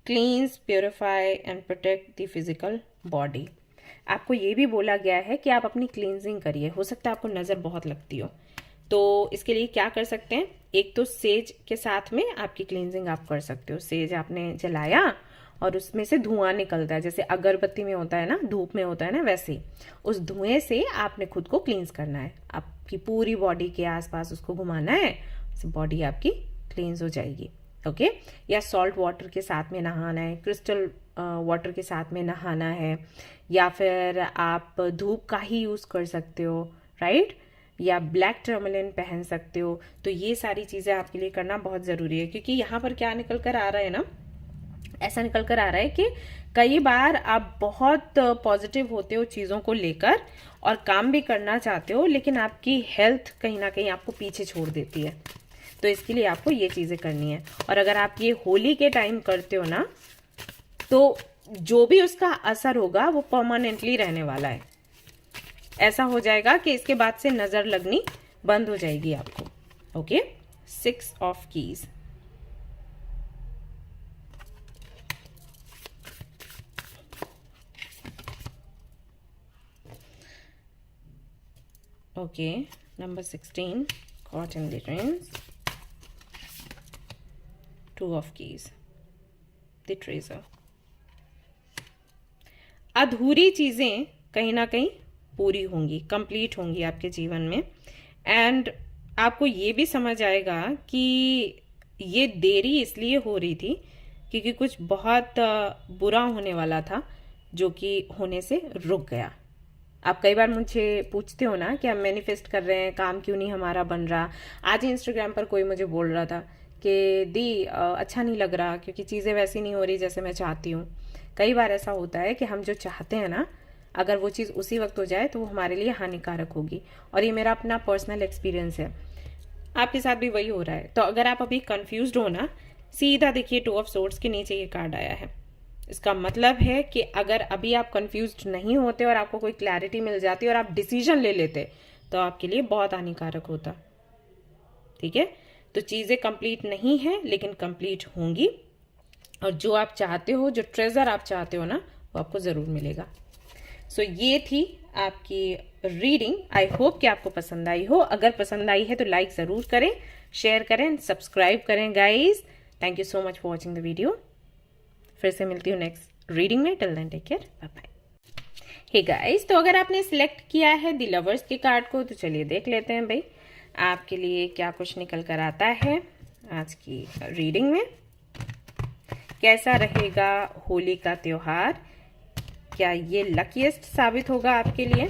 क्लींस, purify and protect the physical body. आपको ये भी बोला गया है कि आप अपनी क्लींजिंग करिए। हो सकता है आपको नजर बहुत लगती हो, तो इसके लिए क्या कर सकते हैं? एक तो सेज के साथ में आपकी क्लींजिंग आप कर सकते हो। सेज आपने जलाया और उसमें से धुआं निकलता है, जैसे अगरबत्ती में होता है ना, धूप में होता है ना, वैसे ही उस धुएं से आपने खुद को क्लींस करना है। आपकी पूरी बॉडी के आसपास उसको घुमाना है, बॉडी आपकी क्लींस हो जाएगी। ओके, या सॉल्ट वाटर के साथ में नहाना है, क्रिस्टल वाटर के साथ में नहाना है, या फिर आप धूप का ही यूज कर सकते हो। राइट, या ब्लैक टर्मलिन पहन सकते हो। तो ये सारी चीजें आपके लिए करना बहुत जरूरी है, क्योंकि यहाँ पर क्या निकल कर आ रहा है ना, ऐसा निकल कर आ रहा है कि कई बार आप बहुत पॉजिटिव होते हो चीजों को लेकर और काम भी करना चाहते हो, लेकिन आपकी हेल्थ कहीं ना कहीं आपको पीछे छोड़ देती है। तो इसके लिए आपको ये चीजें करनी है। और अगर आप ये होली के टाइम करते हो ना, तो जो भी उसका असर होगा वो परमानेंटली रहने वाला है। ऐसा हो जाएगा कि इसके बाद से नजर लगनी बंद हो जाएगी आपको। Okay, 6 of keys. Okay, number 16, caught in the reins, 2 of keys, the treasure। अधूरी चीजें कहीं ना कहीं पूरी होंगी, कंप्लीट होंगी आपके जीवन में। एंड आपको ये भी समझ आएगा कि ये देरी इसलिए हो रही थी क्योंकि कुछ बहुत बुरा होने वाला था जो कि होने से रुक गया। आप कई बार मुझे पूछते हो ना कि हम मैनिफेस्ट कर रहे हैं, काम क्यों नहीं हमारा बन रहा। आज ही इंस्टाग्राम पर कोई मुझे बोल रहा था कि दी अच्छा नहीं लग रहा क्योंकि चीज़ें वैसी नहीं हो रही जैसे मैं चाहती हूँ। कई बार ऐसा होता है कि हम जो चाहते हैं ना, अगर वो चीज़ उसी वक्त हो जाए तो वो हमारे लिए हानिकारक होगी। और ये मेरा अपना पर्सनल एक्सपीरियंस है, आपके साथ भी वही हो रहा है। तो अगर आप अभी कंफ्यूज्ड हो ना, सीधा देखिए 2 ऑफ सोर्ड्स के नीचे ये कार्ड आया है। इसका मतलब है कि अगर अभी आप कंफ्यूज्ड नहीं होते और आपको कोई क्लैरिटी मिल जाती और आप डिसीजन ले लेते तो आपके लिए बहुत हानिकारक होता। ठीक है, तो चीज़ें कंप्लीट नहीं है लेकिन कंप्लीट होंगी, और जो आप चाहते हो, जो ट्रेजर आप चाहते हो ना, वो आपको ज़रूर मिलेगा। सो ये थी आपकी रीडिंग। आई होप कि आपको पसंद आई हो। अगर पसंद आई है तो लाइक ज़रूर करें, शेयर करें, सब्सक्राइब करें guys. Thank you so much for watching the video. फिर से मिलती हूँ नेक्स्ट रीडिंग में। Till then take care, bye bye. Hey guys, तो अगर आपने सिलेक्ट किया है द लवर्स के कार्ड को तो चलिए देख लेते हैं भाई आपके लिए क्या कुछ निकल कर आता है आज की रीडिंग में। कैसा रहेगा होली का त्योहार, क्या ये लकीएस्ट साबित होगा आपके लिए?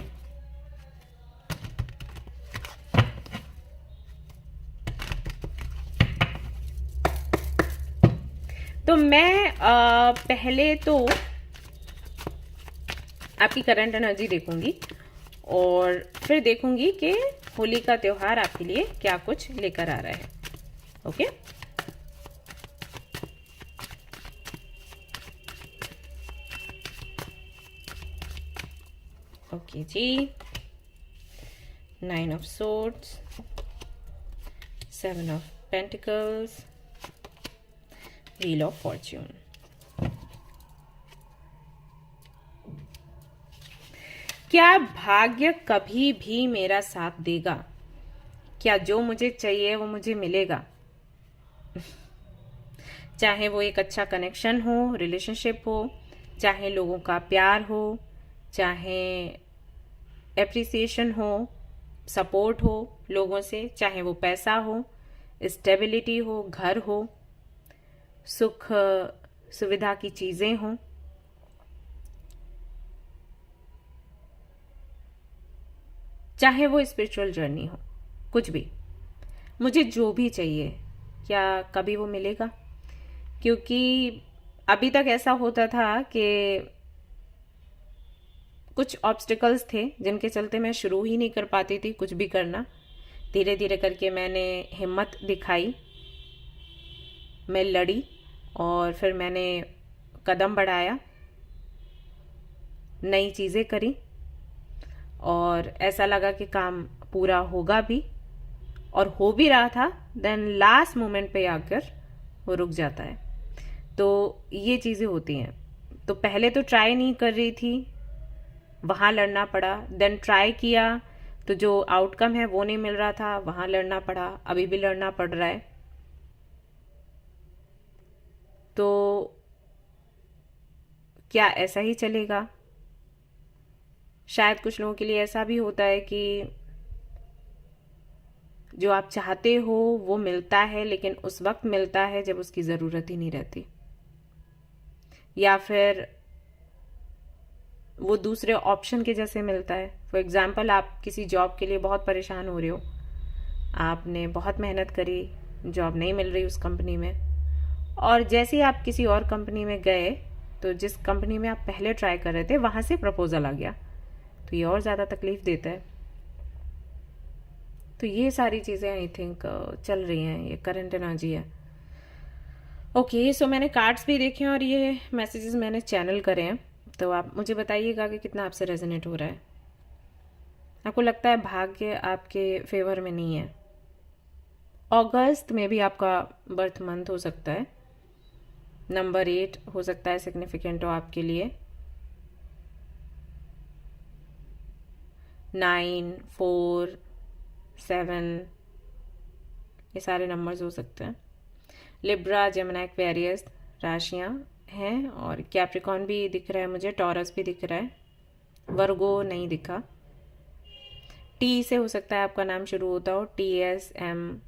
तो मैं पहले तो आपकी करंट एनर्जी देखूंगी और फिर देखूंगी कि होली का त्योहार आपके लिए क्या कुछ लेकर आ रहा है। ओके, ओके जी। 9 of swords, 7 of pentacles, wheel of fortune. क्या भाग्य कभी भी मेरा साथ देगा? क्या जो मुझे चाहिए वो मुझे मिलेगा? चाहे वो एक अच्छा कनेक्शन हो, रिलेशनशिप हो, चाहे लोगों का प्यार हो, चाहे एप्रिसिएशन हो, सपोर्ट हो लोगों से, चाहे वो पैसा हो, स्टेबिलिटी हो, घर हो, सुख सुविधा की चीजें हों, चाहे वो स्पिरिचुअल जर्नी हो, कुछ भी, मुझे जो भी चाहिए, क्या कभी वो मिलेगा? क्योंकि अभी तक ऐसा होता था कि कुछ ऑब्स्टिकल्स थे जिनके चलते मैं शुरू ही नहीं कर पाती थी कुछ भी करना। धीरे धीरे करके मैंने हिम्मत दिखाई, मैं लड़ी और फिर मैंने कदम बढ़ाया, नई चीज़ें करी और ऐसा लगा कि काम पूरा होगा भी और हो भी रहा था। देन लास्ट मोमेंट पे आकर वो रुक जाता है। तो ये चीज़ें होती हैं। तो पहले तो ट्राई नहीं कर रही थी, वहाँ लड़ना पड़ा। देन ट्राई किया तो जो आउटकम है वो नहीं मिल रहा था, वहाँ लड़ना पड़ा, अभी भी लड़ना पड़ रहा है। तो क्या ऐसा ही चलेगा? शायद कुछ लोगों के लिए ऐसा भी होता है कि जो आप चाहते हो वो मिलता है, लेकिन उस वक्त मिलता है जब उसकी ज़रूरत ही नहीं रहती, या फिर वो दूसरे ऑप्शन के जैसे मिलता है। फॉर एग्जाम्पल, आप किसी जॉब के लिए बहुत परेशान हो रहे हो, आपने बहुत मेहनत करी, जॉब नहीं मिल रही उस कंपनी में, और जैसे ही आप किसी और कंपनी में गए तो जिस कंपनी में आप पहले ट्राई कर रहे थे वहाँ से प्रपोजल आ गया, तो ये और ज़्यादा तकलीफ देता है। तो ये सारी चीज़ें आई थिंक चल रही हैं, ये करंट एनर्जी है। ओके, सो मैंने कार्ड्स भी देखे हैं और ये मैसेजेस मैंने चैनल करे हैं, तो आप मुझे बताइएगा कि कितना आपसे रेजोनेट हो रहा है। आपको लगता है भाग्य आपके फेवर में नहीं है। अगस्त में भी आपका बर्थ मंथ हो सकता है, नंबर 8 हो सकता है सिग्निफिकेंट हो आपके लिए, 9, 4, 7, ये सारे नंबर्स हो सकते हैं। लिब्रा, जेमिनी, एक्वेरियस राशियां हैं, और कैप्रिकॉन भी दिख रहा है मुझे, टॉरस भी दिख रहा है, वर्गो नहीं दिखा। टी से हो सकता है आपका नाम शुरू होता हो, TSMRVNUK।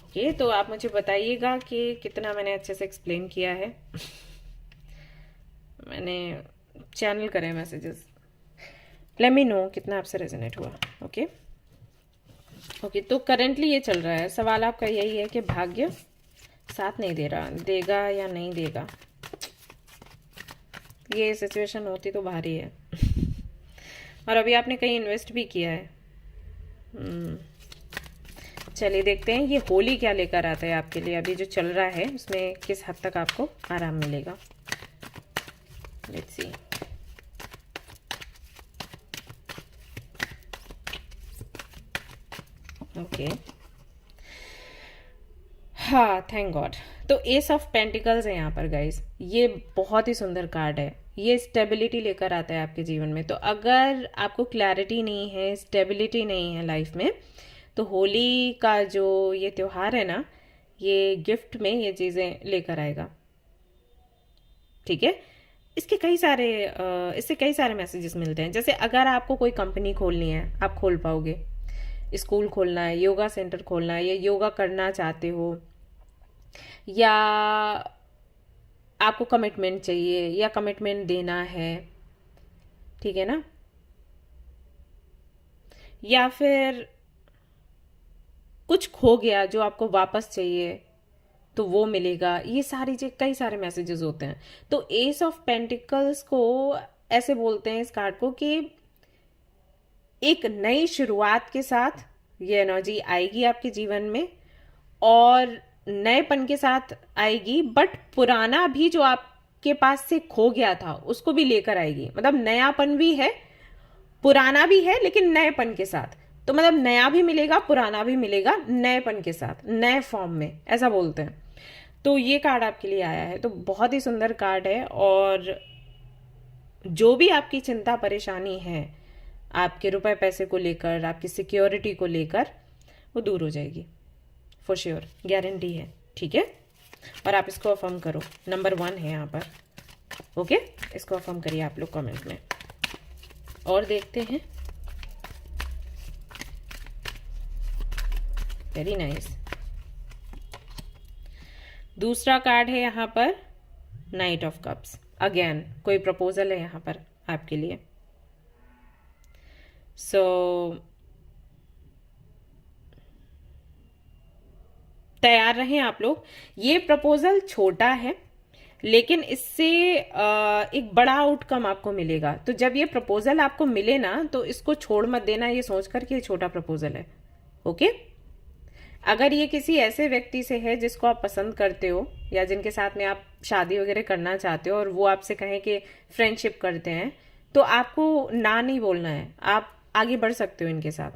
ओके, तो आप मुझे बताइएगा कि कितना मैंने अच्छे से एक्सप्लेन किया है। मैंने चैनल करे मैसेजेस, लेट मी नो कितना आपसे रेजोनेट हुआ। ओके ओके, तो करंटली ये चल रहा है। सवाल आपका यही है कि भाग्य साथ नहीं दे रहा, देगा या नहीं देगा। ये सिचुएशन होती तो भारी है और अभी आपने कहीं इन्वेस्ट भी किया है। चलिए देखते हैं ये होली क्या लेकर आता है आपके लिए। अभी जो चल रहा है उसमें किस हद तक आपको आराम मिलेगा। Let's see. ओके, हाँ, थैंक गॉड। तो एस ऑफ पेंटिकल्स है यहाँ पर गाइस, ये बहुत ही सुंदर कार्ड है। ये स्टेबिलिटी लेकर आता है आपके जीवन में। तो अगर आपको क्लैरिटी नहीं है, स्टेबिलिटी नहीं है लाइफ में, तो होली का जो ये त्योहार है ना, ये गिफ्ट में ये चीज़ें लेकर आएगा। ठीक है, इससे कई सारे मैसेजेस मिलते हैं। जैसे अगर आपको कोई कंपनी खोलनी है, आप खोल पाओगे। स्कूल खोलना है, योगा सेंटर खोलना है, या योगा करना चाहते हो, या आपको कमिटमेंट चाहिए या कमिटमेंट देना है, ठीक है ना, या फिर कुछ खो गया जो आपको वापस चाहिए तो वो मिलेगा। ये सारी कई सारे मैसेजेस होते हैं। तो एस ऑफ पेंटिकल्स को ऐसे बोलते हैं इस कार्ड को कि एक नई शुरुआत के साथ ये एनर्जी आएगी आपके जीवन में, और नएपन के साथ आएगी, बट पुराना भी जो आपके पास से खो गया था उसको भी लेकर आएगी। मतलब नयापन भी है, पुराना भी है, लेकिन नएपन के साथ। तो मतलब नया भी मिलेगा, पुराना भी मिलेगा, नएपन के साथ, नए फॉर्म में, ऐसा बोलते हैं। तो ये कार्ड आपके लिए आया है, तो बहुत ही सुंदर कार्ड है। और जो भी आपकी चिंता परेशानी है आपके रुपए पैसे को लेकर, आपकी सिक्योरिटी को लेकर, वो दूर हो जाएगी फॉर श्योर, गारंटी है। ठीक है, और आप इसको अफर्म करो, नंबर 1 है यहाँ पर। ओके, इसको अफर्म करिए आप लोग कमेंट में। और देखते हैं, वेरी नाइस। दूसरा कार्ड है यहाँ पर नाइट ऑफ कप्स। अगेन कोई प्रपोजल है यहाँ पर आपके लिए। सो तैयार रहें आप लोग। ये प्रपोजल छोटा है, लेकिन इससे एक बड़ा आउटकम आपको मिलेगा। तो जब ये प्रपोजल आपको मिले ना, तो इसको छोड़ मत देना ये सोचकर कि ये छोटा प्रपोजल है। ओके, अगर ये किसी ऐसे व्यक्ति से है जिसको आप पसंद करते हो, या जिनके साथ में आप शादी वगैरह करना चाहते हो, और वो आपसे कहें कि फ्रेंडशिप करते हैं, तो आपको ना नहीं बोलना है, आप आगे बढ़ सकते हो इनके साथ।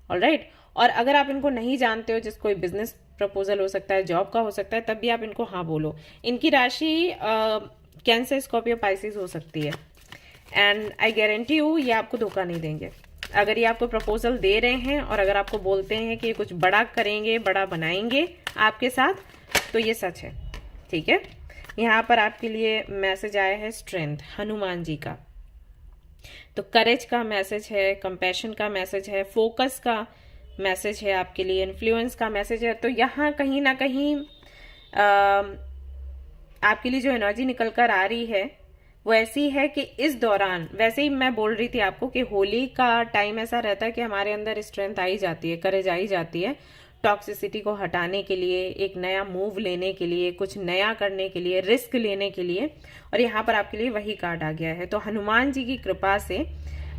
ऑलराइट। और अगर आप इनको नहीं जानते हो, जिस कोई बिजनेस प्रपोजल हो सकता है, जॉब का हो सकता है, तब भी आप इनको हाँ बोलो। इनकी राशि कैंसर, स्कॉर्पियो, पाइसिस हो सकती है। एंड आई गारंटी यू ये आपको धोखा नहीं देंगे। अगर ये आपको प्रपोजल दे रहे हैं और अगर आपको बोलते हैं कि ये कुछ बड़ा करेंगे, बड़ा बनाएंगे आपके साथ, तो ये सच है। ठीक है, यहाँ पर आपके लिए मैसेज आया है स्ट्रेंथ, हनुमान जी का। तो करेज का मैसेज है, कंपैशन का मैसेज है, फोकस का मैसेज है आपके लिए, इन्फ्लुएंस का मैसेज है। तो यहाँ कहीं ना कहीं आपके लिए जो एनर्जी निकल कर आ रही है वो ऐसी है कि इस दौरान, वैसे ही मैं बोल रही थी आपको कि होली का टाइम ऐसा रहता है कि हमारे अंदर स्ट्रेंथ आई जाती है, करेज आई जाती है टॉक्सिसिटी को हटाने के लिए, एक नया मूव लेने के लिए, कुछ नया करने के लिए, रिस्क लेने के लिए। और यहाँ पर आपके लिए वही कार्ड आ गया है। तो हनुमान जी की कृपा से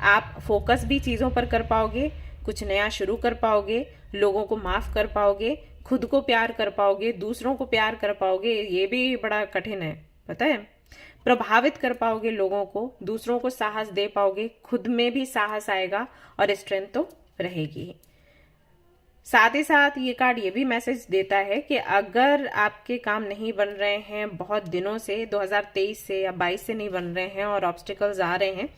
आप फोकस भी चीज़ों पर कर पाओगे, कुछ नया शुरू कर पाओगे, लोगों को माफ कर पाओगे, खुद को प्यार कर पाओगे, दूसरों को प्यार कर पाओगे। ये भी बड़ा कठिन है, पता है। प्रभावित कर पाओगे लोगों को, दूसरों को साहस दे पाओगे, खुद में भी साहस आएगा और स्ट्रेंथ तो रहेगी। साथ ही साथ ये कार्ड ये भी मैसेज देता है कि अगर आपके काम नहीं बन रहे हैं बहुत दिनों से, 2023 से या 22 से नहीं बन रहे हैं और ऑब्स्टिकल्स आ रहे हैं,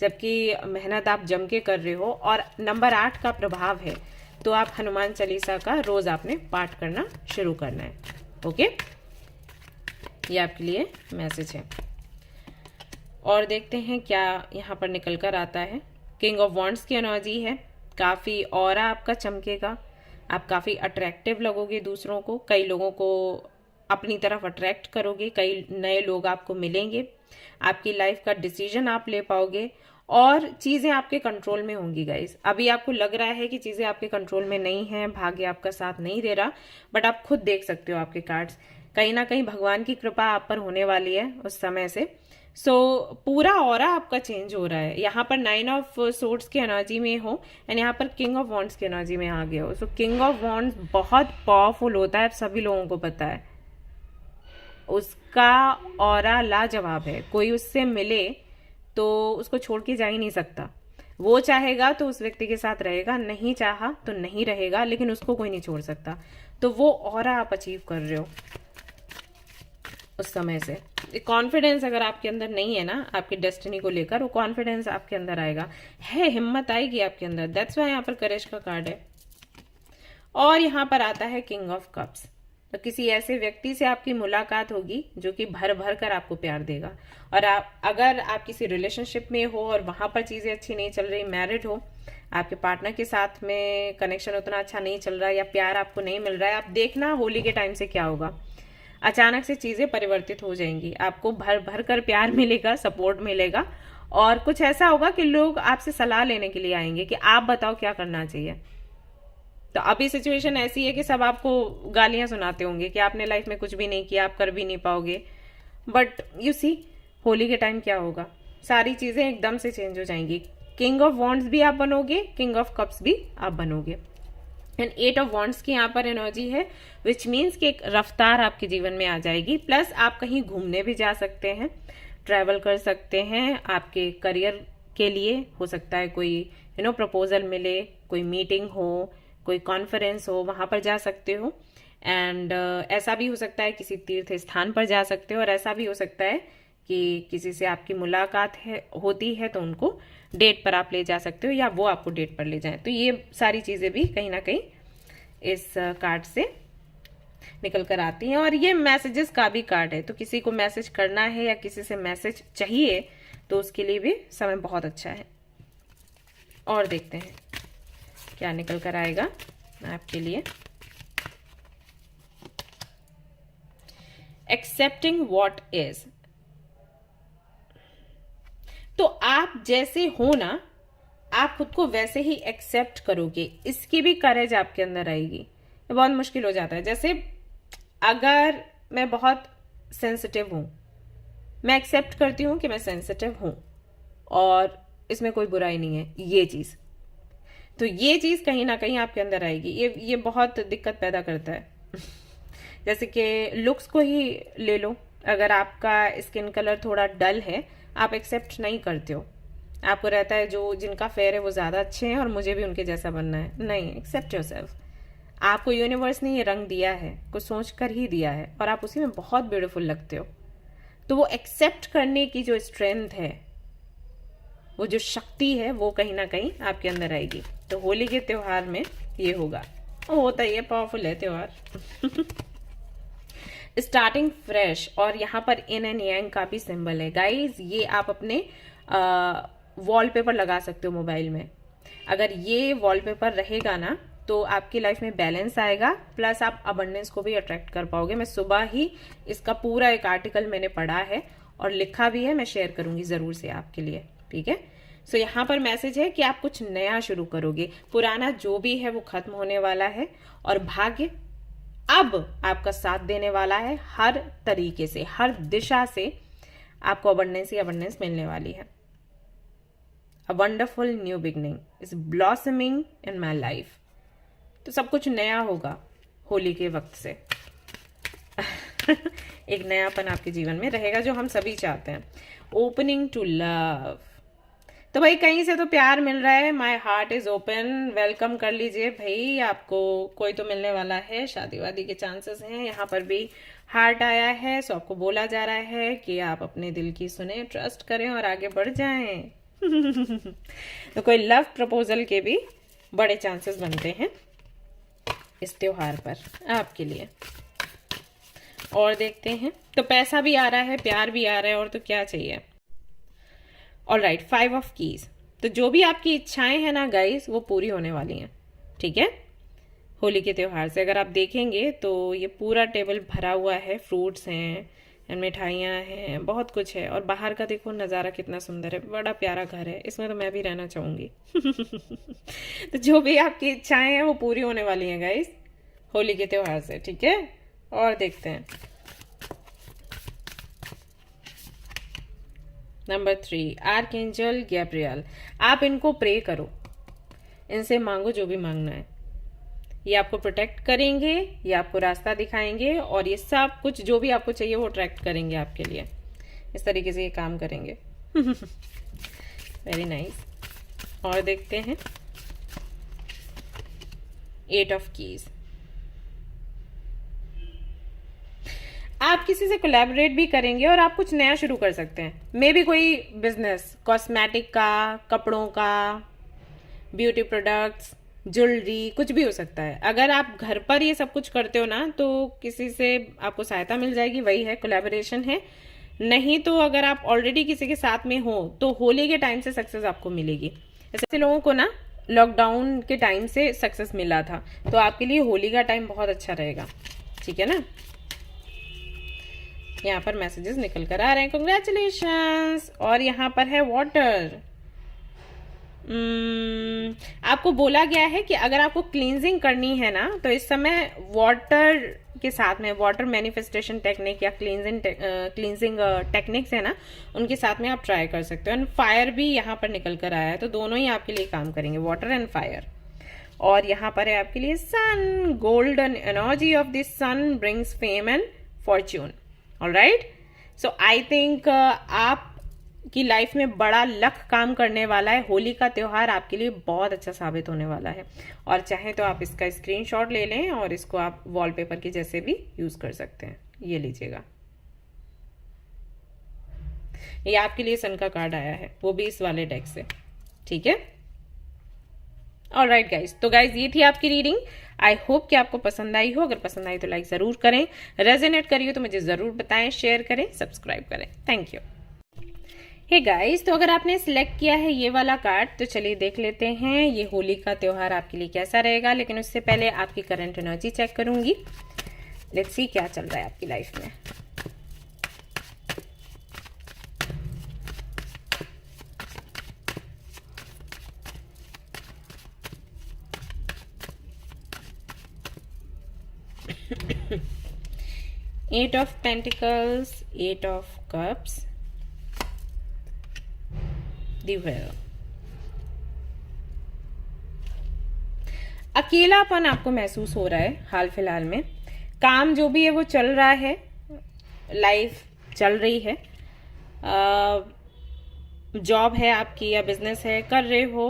जबकि मेहनत आप जम के कर रहे हो और नंबर 8 का प्रभाव है, तो आप हनुमान चालीसा का रोज आपने पाठ करना शुरू करना है। ओके, ये आपके लिए मैसेज है। और देखते हैं क्या यहाँ पर निकल कर आता है। किंग ऑफ वॉन्ड्स की एनर्जी है, काफी ऑरा आपका चमकेगा, आप काफी अट्रैक्टिव लगोगे दूसरों को, कई लोगों को अपनी तरफ अट्रैक्ट करोगे, कई नए लोग आपको मिलेंगे, आपकी लाइफ का डिसीजन आप ले पाओगे और चीजें आपके कंट्रोल में होंगी गाइस। अभी आपको लग रहा है कि चीजें आपके कंट्रोल में नहीं है, भाग्य आपका साथ नहीं दे रहा, बट आप खुद देख सकते हो आपके कार्ड्स, कहीं ना कहीं भगवान की कृपा आप पर होने वाली है उस समय से। सो पूरा ऑरा आपका चेंज हो रहा है। यहाँ पर 9 ऑफ सोर्ड्स की एनर्जी में हो एंड यहाँ पर किंग ऑफ वॉन्ड्स की एनर्जी में आ गया हो। सो किंग ऑफ वॉन्ड्स बहुत पावरफुल होता है, सभी लोगों को पता है, उसका ऑरा लाजवाब है। कोई उससे मिले तो उसको छोड़ के जा ही नहीं सकता, वो चाहेगा तो उस व्यक्ति के साथ रहेगा, नहीं चाहा तो नहीं रहेगा, लेकिन उसको कोई नहीं छोड़ सकता। तो वो ऑरा आप अचीव कर रहे हो उस समय से। कॉन्फिडेंस अगर आपके अंदर नहीं है ना आपकी डेस्टिनी को लेकर, वो कॉन्फिडेंस आपके अंदर आएगा, है हिम्मत आएगी आपके अंदर। दैट्स वाई यहाँ पर करेज का कार्ड है। और यहाँ पर आता है किंग ऑफ कप्स। तो किसी ऐसे व्यक्ति से आपकी मुलाकात होगी जो कि भर भर कर आपको प्यार देगा। और अगर आप किसी रिलेशनशिप में हो और वहां पर चीजें अच्छी नहीं चल रही, मैरिड हो, आपके पार्टनर के साथ में कनेक्शन उतना अच्छा नहीं चल रहा है या प्यार आपको नहीं मिल रहा है, आप देखना होली के टाइम से क्या होगा। अचानक से चीजें परिवर्तित हो जाएंगी, आपको भर भर कर प्यार मिलेगा, सपोर्ट मिलेगा और कुछ ऐसा होगा कि लोग आपसे सलाह लेने के लिए आएंगे कि आप बताओ क्या करना चाहिए। तो अभी सिचुएशन ऐसी है कि सब आपको गालियां सुनाते होंगे कि आपने लाइफ में कुछ भी नहीं किया, आप कर भी नहीं पाओगे, बट यू सी होली के टाइम क्या होगा, सारी चीजें एकदम से चेंज हो जाएंगी। किंग ऑफ वॉन्ड्स भी आप बनोगे, किंग ऑफ कप्स भी आप बनोगे एंड 8 ऑफ वॉन्ड्स की यहाँ पर एनर्जी है, विच मीन्स कि एक रफ्तार आपके जीवन में आ जाएगी। प्लस आप कहीं घूमने भी जा सकते हैं, ट्रैवल कर सकते हैं, आपके करियर के लिए हो सकता है कोई प्रपोजल मिले, कोई मीटिंग हो, कोई कॉन्फ्रेंस हो, वहां पर जा सकते हो। एंड ऐसा भी हो सकता है किसी तीर्थ स्थान पर जा सकते हो, और ऐसा भी हो सकता है कि किसी से आपकी मुलाकात होती है तो उनको डेट पर आप ले जा सकते हो या वो आपको डेट पर ले जाएं। तो ये सारी चीजें भी कहीं ना कहीं इस कार्ड से निकल कर आती हैं। और ये मैसेजेस का भी कार्ड है, तो किसी को मैसेज करना है या किसी से मैसेज चाहिए तो उसके लिए भी समय बहुत अच्छा है। और देखते हैं क्या निकल कर आएगा आपके लिए। Accepting what is. तो आप जैसे हो ना, आप खुद को वैसे ही एक्सेप्ट करोगे, इसकी भी करेज आपके अंदर आएगी। ये बहुत मुश्किल हो जाता है। जैसे अगर मैं बहुत सेंसिटिव हूं, मैं एक्सेप्ट करती हूं कि मैं सेंसिटिव हूं और इसमें कोई बुराई नहीं है, ये चीज, तो ये चीज कहीं ना कहीं आपके अंदर आएगी। ये बहुत दिक्कत पैदा करता है। जैसे कि लुक्स को ही ले लो, अगर आपका स्किन कलर थोड़ा डल है, आप एक्सेप्ट नहीं करते हो, आपको रहता है जो जिनका फेयर है वो ज्यादा अच्छे हैं और मुझे भी उनके जैसा बनना है। नहीं, एक्सेप्ट योरसेल्फ। आपको यूनिवर्स ने ये रंग दिया है, कुछ सोच कर ही दिया है और आप उसी में बहुत ब्यूटीफुल लगते हो। तो वो एक्सेप्ट करने की जो स्ट्रेंथ है, वो जो शक्ति है, वो कहीं ना कहीं आपके अंदर आएगी। तो होली के त्योहार में ये होगा, होता ही है, पावरफुल है त्योहार। स्टार्टिंग फ्रेश, और यहाँ पर इन एंड यांग का भी सिंबल है गाइज। ये आप अपने वॉलपेपर लगा सकते हो मोबाइल में। अगर ये वॉलपेपर रहेगा ना तो आपकी लाइफ में बैलेंस आएगा, प्लस आप अबंडेंस को भी अट्रैक्ट कर पाओगे। मैं सुबह ही इसका पूरा एक आर्टिकल मैंने पढ़ा है और लिखा भी है, मैं शेयर करूंगी जरूर से आपके लिए, ठीक है। सो यहाँ पर मैसेज है कि आप कुछ नया शुरू करोगे, पुराना जो भी है वो खत्म होने वाला है और भाग्य अब आपका साथ देने वाला है। हर तरीके से, हर दिशा से आपको अबंडेंस ही अबंडेंस मिलने वाली है। A wonderful new beginning is blossoming in my life. तो सब कुछ नया होगा होली के वक्त से। एक नयापन आपके जीवन में रहेगा जो हम सभी चाहते हैं। ओपनिंग टू लव, तो भाई कहीं से तो प्यार मिल रहा है। My heart is open, welcome कर लीजिए भाई, आपको कोई तो मिलने वाला है। शादी वादी के चांसेस हैं, यहाँ पर भी हार्ट आया है। सो आपको बोला जा रहा है कि आप अपने दिल की सुने, ट्रस्ट करें और आगे बढ़ जाएं। तो कोई लव प्रपोजल के भी बड़े चांसेस बनते हैं इस त्योहार पर आपके लिए। और देखते हैं, तो पैसा भी आ रहा है, प्यार भी आ रहा है, और तो क्या चाहिए। ऑलराइट, 5 ऑफ कीज, तो जो भी आपकी इच्छाएं हैं ना गाइस, वो पूरी होने वाली हैं, ठीक है। होली के त्योहार से अगर आप देखेंगे तो ये पूरा टेबल भरा हुआ है, फ्रूट्स हैं, मिठाइयाँ हैं, बहुत कुछ है। और बाहर का देखो नज़ारा कितना सुंदर है, बड़ा प्यारा घर है, इसमें तो मैं भी रहना चाहूँगी। तो जो भी आपकी इच्छाएं हैं वो पूरी होने वाली हैं गाइस होली के त्योहार से, ठीक है। और देखते हैं नंबर 3, आर्कएंजल गैब्रियल। आप इनको प्रे करो, इनसे मांगो जो भी मांगना है। ये आपको प्रोटेक्ट करेंगे, ये आपको रास्ता दिखाएंगे, और ये सब कुछ जो भी आपको चाहिए वो अट्रैक्ट करेंगे आपके लिए। इस तरीके से ये काम करेंगे। Very nice. और देखते हैं 8 ऑफ कीज। आप किसी से कोलैबोरेट भी करेंगे और आप कुछ नया शुरू कर सकते हैं। मे बी कोई बिजनेस, कॉस्मेटिक का, कपड़ों का, ब्यूटी प्रोडक्ट्स, ज्वेलरी, कुछ भी हो सकता है। अगर आप घर पर ये सब कुछ करते हो ना, तो किसी से आपको सहायता मिल जाएगी, वही है कोलैबोरेशन है। नहीं तो अगर आप ऑलरेडी किसी के साथ में हो तो होली के टाइम से सक्सेस आपको मिलेगी। ऐसे लोगों को ना लॉकडाउन के टाइम से सक्सेस मिला था, तो आपके लिए होली का टाइम बहुत अच्छा रहेगा, ठीक है ना। यहाँ पर मैसेजेस निकल कर आ रहे हैं, कंग्रेचुलेशंस। और यहाँ पर है वाटर। आपको बोला गया है कि अगर आपको क्लींजिंग करनी है ना, तो इस समय वाटर के साथ में, वाटर मैनिफेस्टेशन टेक्निक या क्लींजिंग टेक्निक्स है ना, उनके साथ में आप ट्राई कर सकते हो। एंड फायर भी यहाँ पर निकल कर आया है, तो दोनों ही आपके लिए काम करेंगे, वाटर एंड फायर। और यहाँ पर है आपके लिए sun, golden energy of this sun brings fame and fortune. Alright, so I think आपकी लाइफ में बड़ा लक काम करने वाला है। होली का त्योहार आपके लिए बहुत अच्छा साबित होने वाला है। और चाहे तो आप इसका स्क्रीनशॉट ले लें और इसको आप वॉलपेपर के जैसे भी यूज कर सकते हैं। ये लीजिएगा, ये आपके लिए सन का कार्ड आया है, वो भी इस वाले डेक से, ठीक है। ऑलराइट गाइज, तो गाइज ये थी आपकी रीडिंग। आई होप कि आपको पसंद आई हो। अगर पसंद आई तो लाइक जरूर करें, रेजोनेट करिए तो मुझे जरूर बताएं, शेयर करें, सब्सक्राइब करें। Thank you. हे गाइस, तो अगर आपने सिलेक्ट किया है ये वाला कार्ड, तो चलिए देख लेते हैं ये होली का त्योहार आपके लिए कैसा रहेगा। लेकिन उससे पहले आपकी करंट एनर्जी चेक करूंगी। लेट्स सी क्या चल रहा है आपकी लाइफ में। Eight of Pentacles, 8 of Cups, the Well। अकेलापन आपको महसूस हो रहा है हाल फिलहाल में। काम जो भी है वो चल रहा है, लाइफ चल रही है, जॉब है आपकी या बिजनेस है, कर रहे हो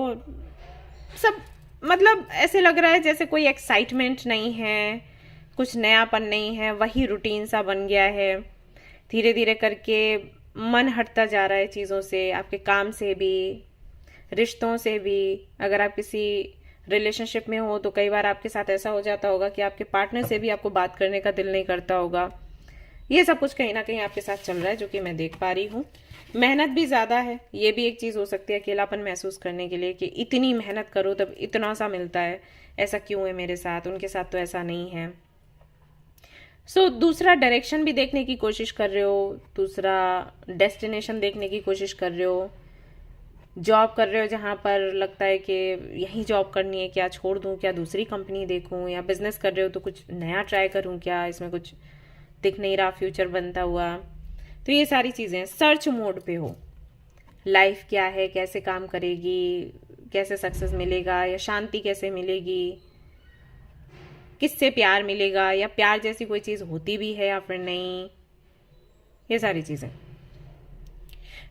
सब, मतलब ऐसे लग रहा है जैसे कोई एक्साइटमेंट नहीं है, कुछ नयापन नहीं है, वही रूटीन सा बन गया है। धीरे धीरे करके मन हटता जा रहा है चीज़ों से, आपके काम से भी, रिश्तों से भी। अगर आप किसी रिलेशनशिप में हो तो कई बार आपके साथ ऐसा हो जाता होगा कि आपके पार्टनर से भी आपको बात करने का दिल नहीं करता होगा। ये सब कुछ कहीं ना कहीं आपके साथ चल रहा है, जो कि मैं देख पा रही हूँ। मेहनत भी ज़्यादा है, ये भी एक चीज़ हो सकती है अकेलापन महसूस करने के लिए, कि इतनी मेहनत करो तब इतना सा मिलता है। ऐसा क्यों है मेरे साथ, उनके साथ तो ऐसा नहीं है। दूसरा डायरेक्शन भी देखने की कोशिश कर रहे हो, दूसरा डेस्टिनेशन देखने की कोशिश कर रहे हो, जॉब कर रहे हो जहाँ पर लगता है कि यहीं जॉब करनी है, क्या छोड़ दूँ, क्या दूसरी कंपनी देखूँ, या बिजनेस कर रहे हो तो कुछ नया ट्राई करूँ, क्या इसमें कुछ दिख नहीं रहा फ्यूचर बनता हुआ। तो ये सारी चीज़ें सर्च मोड पे हो। लाइफ क्या है, कैसे काम करेगी, कैसे सक्सेस मिलेगा या शांति कैसे मिलेगी, किससे प्यार मिलेगा, या प्यार जैसी कोई चीज़ होती भी है या फिर नहीं, ये सारी चीज़ें।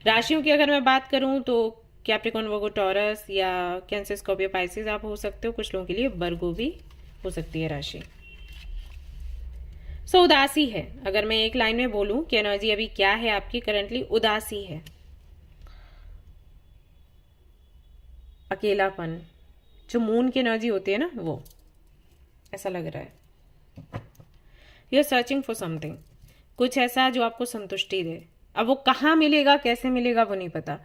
राशियों की अगर मैं बात करूं तो कैप्रिकॉर्न, वर्गो, टॉरस या कैंसर, स्कॉर्पियो, पाइसेस आप हो सकते हो। कुछ लोगों के लिए वर्गो भी हो सकती है राशि। उदासी है। अगर मैं एक लाइन में बोलूं कि एनर्जी अभी क्या है आपकी, करंटली उदासी है, अकेलापन, जो मून की एनर्जी होती है ना, वो ऐसा लग रहा है। You are searching for something, कुछ ऐसा जो आपको संतुष्टि दे। अब वो कहाँ मिलेगा, कैसे मिलेगा, वो नहीं पता।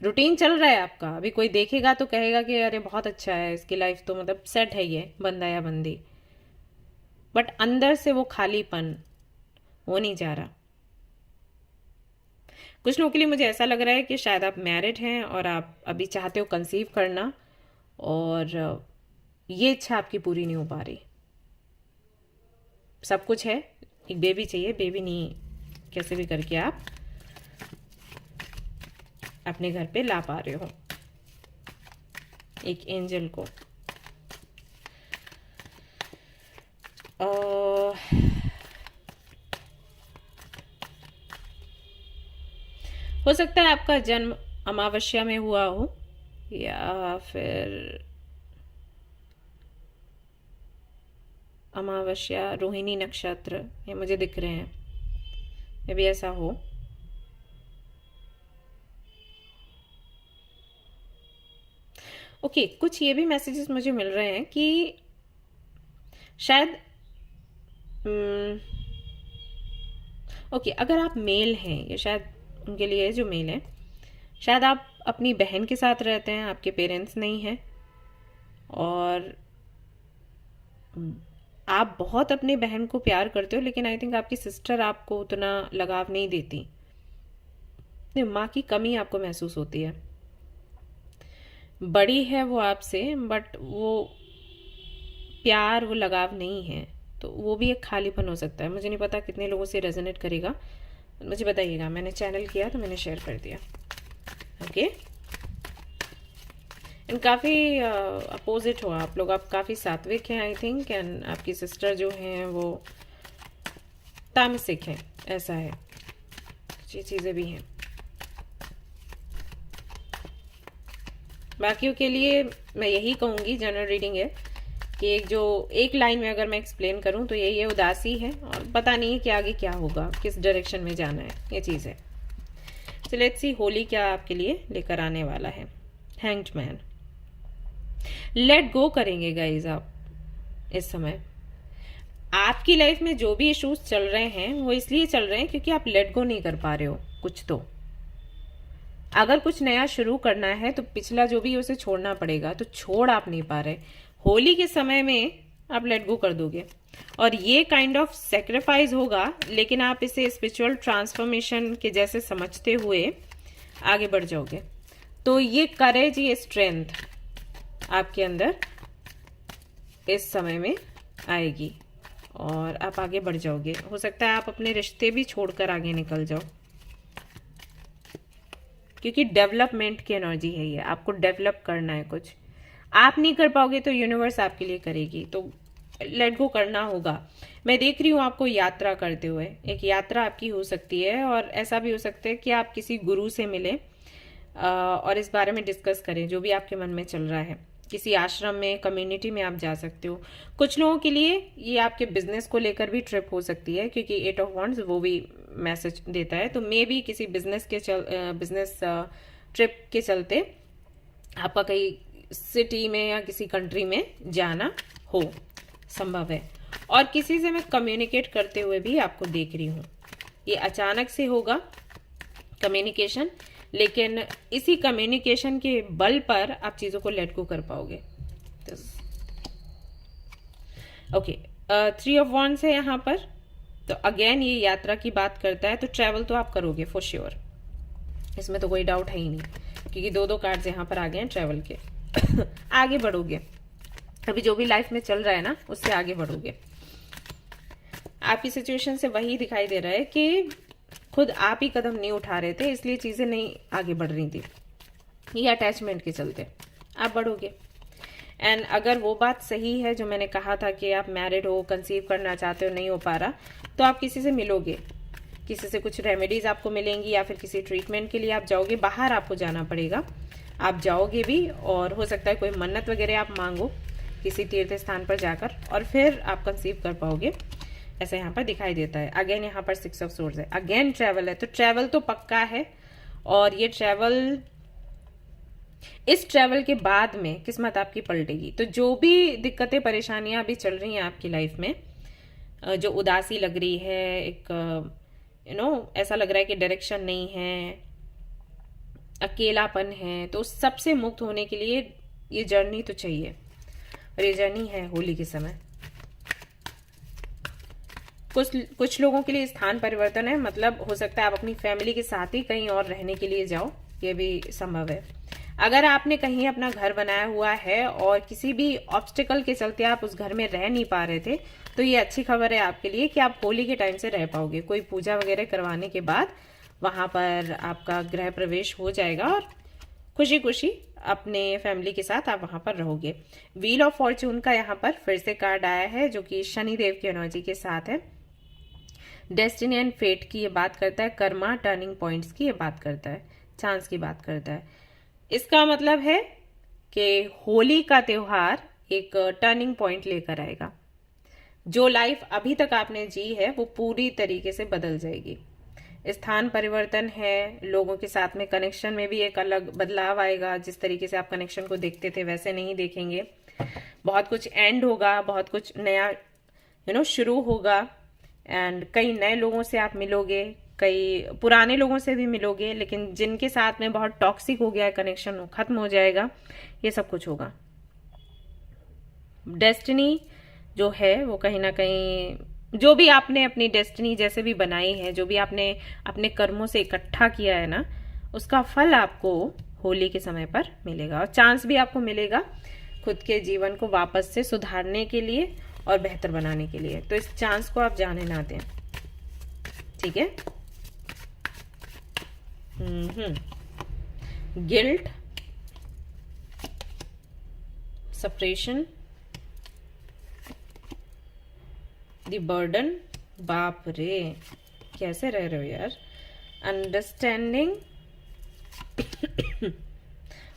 रूटीन चल रहा है आपका, अभी कोई देखेगा तो कहेगा कि अरे बहुत अच्छा है, इसकी लाइफ तो मतलब सेट है, ये बंदा या बंदी, बट अंदर से वो खालीपन वो नहीं जा रहा। कुछ लोगों के लिए मुझे ऐसा लग रहा है कि शायद आप मैरिड हैं और आप अभी चाहते हो कंसीव करना, और ये इच्छा आपकी पूरी नहीं हो पा रही। सब कुछ है, एक बेबी चाहिए, बेबी नहीं कैसे भी करके आप अपने घर पे ला पा रहे हो एक एंजल को। हो सकता है आपका जन्म अमावस्या में हुआ हो या फिर अमावस्या, रोहिणी नक्षत्र, ये मुझे दिख रहे हैं, ये भी ऐसा हो। ओके, कुछ ये भी मैसेजेस मुझे मिल रहे हैं कि शायद ओके, अगर आप मेल हैं, ये शायद उनके लिए जो मेल है, शायद आप अपनी बहन के साथ रहते हैं, आपके पेरेंट्स नहीं हैं, और आप बहुत अपने बहन को प्यार करते हो, लेकिन आई थिंक आपकी सिस्टर आपको उतना लगाव नहीं देती, माँ की कमी आपको महसूस होती है। बड़ी है वो आपसे, बट वो प्यार, वो लगाव नहीं है, तो वो भी एक खालीपन हो सकता है। मुझे नहीं पता कितने लोगों से रेजोनेट करेगा, मुझे बताइएगा। मैंने चैनल किया तो मैंने शेयर कर दिया। ओके, एंड काफ़ी अपोजिट हो आप लोग, आप काफ़ी सात्विक हैं आई थिंक, एंड आपकी सिस्टर जो हैं वो तामसिक हैं, ऐसा है, ये चीज़ें भी हैं। बाकियों के लिए मैं यही कहूँगी, जनरल रीडिंग है कि एक लाइन में अगर मैं एक्सप्लेन करूँ तो यही है, उदासी है और पता नहीं है कि आगे क्या होगा, किस डायरेक्शन में जाना है, ये चीज़ है। सो लेट्स सी होली क्या आपके लिए लेकर आने वाला है। हैंग्ड मैन, लेट गो करेंगे गाइज आप इस समय। आपकी लाइफ में जो भी इश्यूज चल रहे हैं वो इसलिए चल रहे हैं क्योंकि आप लेट गो नहीं कर पा रहे हो कुछ। तो अगर कुछ नया शुरू करना है तो पिछला जो भी है उसे छोड़ना पड़ेगा, तो छोड़ आप नहीं पा रहे। होली के समय में आप लेट गो कर दोगे और ये काइंड ऑफ सेक्रीफाइस होगा, लेकिन आप इसे स्पिरिचुअल ट्रांसफॉर्मेशन के जैसे समझते हुए आगे बढ़ जाओगे। तो ये करेज, ये स्ट्रेंथ आपके अंदर इस समय में आएगी और आप आगे बढ़ जाओगे। हो सकता है आप अपने रिश्ते भी छोड़कर आगे निकल जाओ, क्योंकि डेवलपमेंट की एनर्जी है ये। आपको डेवलप करना है कुछ, आप नहीं कर पाओगे तो यूनिवर्स आपके लिए करेगी, तो लेट गो करना होगा। मैं देख रही हूँ आपको यात्रा करते हुए, एक यात्रा आपकी हो सकती है, और ऐसा भी हो सकता है कि आप किसी गुरु से मिले और इस बारे में डिस्कस करें जो भी आपके मन में चल रहा है। किसी आश्रम में, कम्युनिटी में आप जा सकते हो। कुछ लोगों के लिए ये आपके बिजनेस को लेकर भी ट्रिप हो सकती है, क्योंकि 8 ऑफ वॉन्ड्स वो भी मैसेज देता है। तो मे भी किसी बिजनेस ट्रिप के चलते आपका कहीं सिटी में या किसी कंट्री में जाना हो, संभव है। और किसी से मैं कम्युनिकेट करते हुए भी आपको देख रही हूँ, ये अचानक से होगा कम्युनिकेशन, लेकिन इसी कम्युनिकेशन के बल पर आप चीज़ों को लेट गो कर पाओगे। ओके, 3 ऑफ वॉन्ड्स है यहाँ पर, तो अगेन ये यात्रा की बात करता है, तो ट्रैवल तो आप करोगे फॉर श्योर, इसमें तो कोई डाउट है ही नहीं, क्योंकि 2 कार्ड्स यहाँ पर आ गए हैं ट्रैवल के। आगे बढ़ोगे, अभी जो भी लाइफ में चल रहा है ना उससे आगे बढ़ोगे। आपकी सिचुएशन से वही दिखाई दे रहा है कि खुद आप ही कदम नहीं उठा रहे थे, इसलिए चीजें नहीं आगे बढ़ रही थी, ये अटैचमेंट के चलते आप बढ़ोगे। एंड अगर वो बात सही है जो मैंने कहा था कि आप मैरिड हो, कंसीव करना चाहते हो, नहीं हो पा रहा, तो आप किसी से मिलोगे, किसी से कुछ रेमेडीज आपको मिलेंगी, या फिर किसी ट्रीटमेंट के लिए आप जाओगे, बाहर आपको जाना पड़ेगा, आप जाओगे भी, और हो सकता है कोई मन्नत वगैरह आप मांगो किसी तीर्थ स्थान पर जाकर, और फिर आप कंसीव कर पाओगे, ऐसा यहाँ पर दिखाई देता है। अगेन यहाँ पर 6 ऑफ सोर्ड्स है, अगेन ट्रैवल है, तो ट्रैवल तो पक्का है, और ये ट्रैवल, इस ट्रैवल के बाद में किस्मत आपकी पलटेगी। तो जो भी दिक्कतें परेशानियां अभी चल रही हैं आपकी लाइफ में, जो उदासी लग रही है, एक ऐसा लग रहा है कि डायरेक्शन नहीं है, अकेलापन है, तो सबसे मुक्त होने के लिए ये जर्नी तो चाहिए, और ये जर्नी है होली के समय। कुछ लोगों के लिए स्थान परिवर्तन है, मतलब हो सकता है आप अपनी फैमिली के साथ ही कहीं और रहने के लिए जाओ, ये भी संभव है। अगर आपने कहीं अपना घर बनाया हुआ है और किसी भी ऑब्स्टिकल के चलते आप उस घर में रह नहीं पा रहे थे, तो ये अच्छी खबर है आपके लिए कि आप होली के टाइम से रह पाओगे। कोई पूजा वगैरह करवाने के बाद वहां पर आपका गृह प्रवेश हो जाएगा, और खुशी खुशी अपने फैमिली के साथ आप वहां पर रहोगे। व्हील ऑफ फॉर्च्यून का यहाँ पर फिर से कार्ड आया है, जो कि शनिदेव की एनर्जी के साथ है। डेस्टिनी एंड फेट की ये बात करता है, कर्मा, टर्निंग पॉइंट्स की ये बात करता है, चांस की बात करता है। इसका मतलब है कि होली का त्योहार एक टर्निंग पॉइंट लेकर आएगा। जो लाइफ अभी तक आपने जी है वो पूरी तरीके से बदल जाएगी। स्थान परिवर्तन है, लोगों के साथ में कनेक्शन में भी एक अलग बदलाव आएगा। जिस तरीके से आप कनेक्शन को देखते थे वैसे नहीं देखेंगे। बहुत कुछ एंड होगा, बहुत कुछ नया शुरू होगा, एंड कई नए लोगों से आप मिलोगे, कई पुराने लोगों से भी मिलोगे, लेकिन जिनके साथ में बहुत टॉक्सिक हो गया है कनेक्शन, वो खत्म हो जाएगा। ये सब कुछ होगा। डेस्टिनी जो है वो कहीं ना कहीं, जो भी आपने अपनी डेस्टिनी जैसे भी बनाई है, जो भी आपने अपने कर्मों से इकट्ठा किया है ना, उसका फल आपको होली के समय पर मिलेगा, और चांस भी आपको मिलेगा खुद के जीवन को वापस से सुधारने के लिए और बेहतर बनाने के लिए। तो इस चांस को आप जाने ना दें, ठीक है। गिल्ट, सेपरेशन, द बर्डन, बाप रे कैसे रह रहे हो यार। अंडरस्टैंडिंग,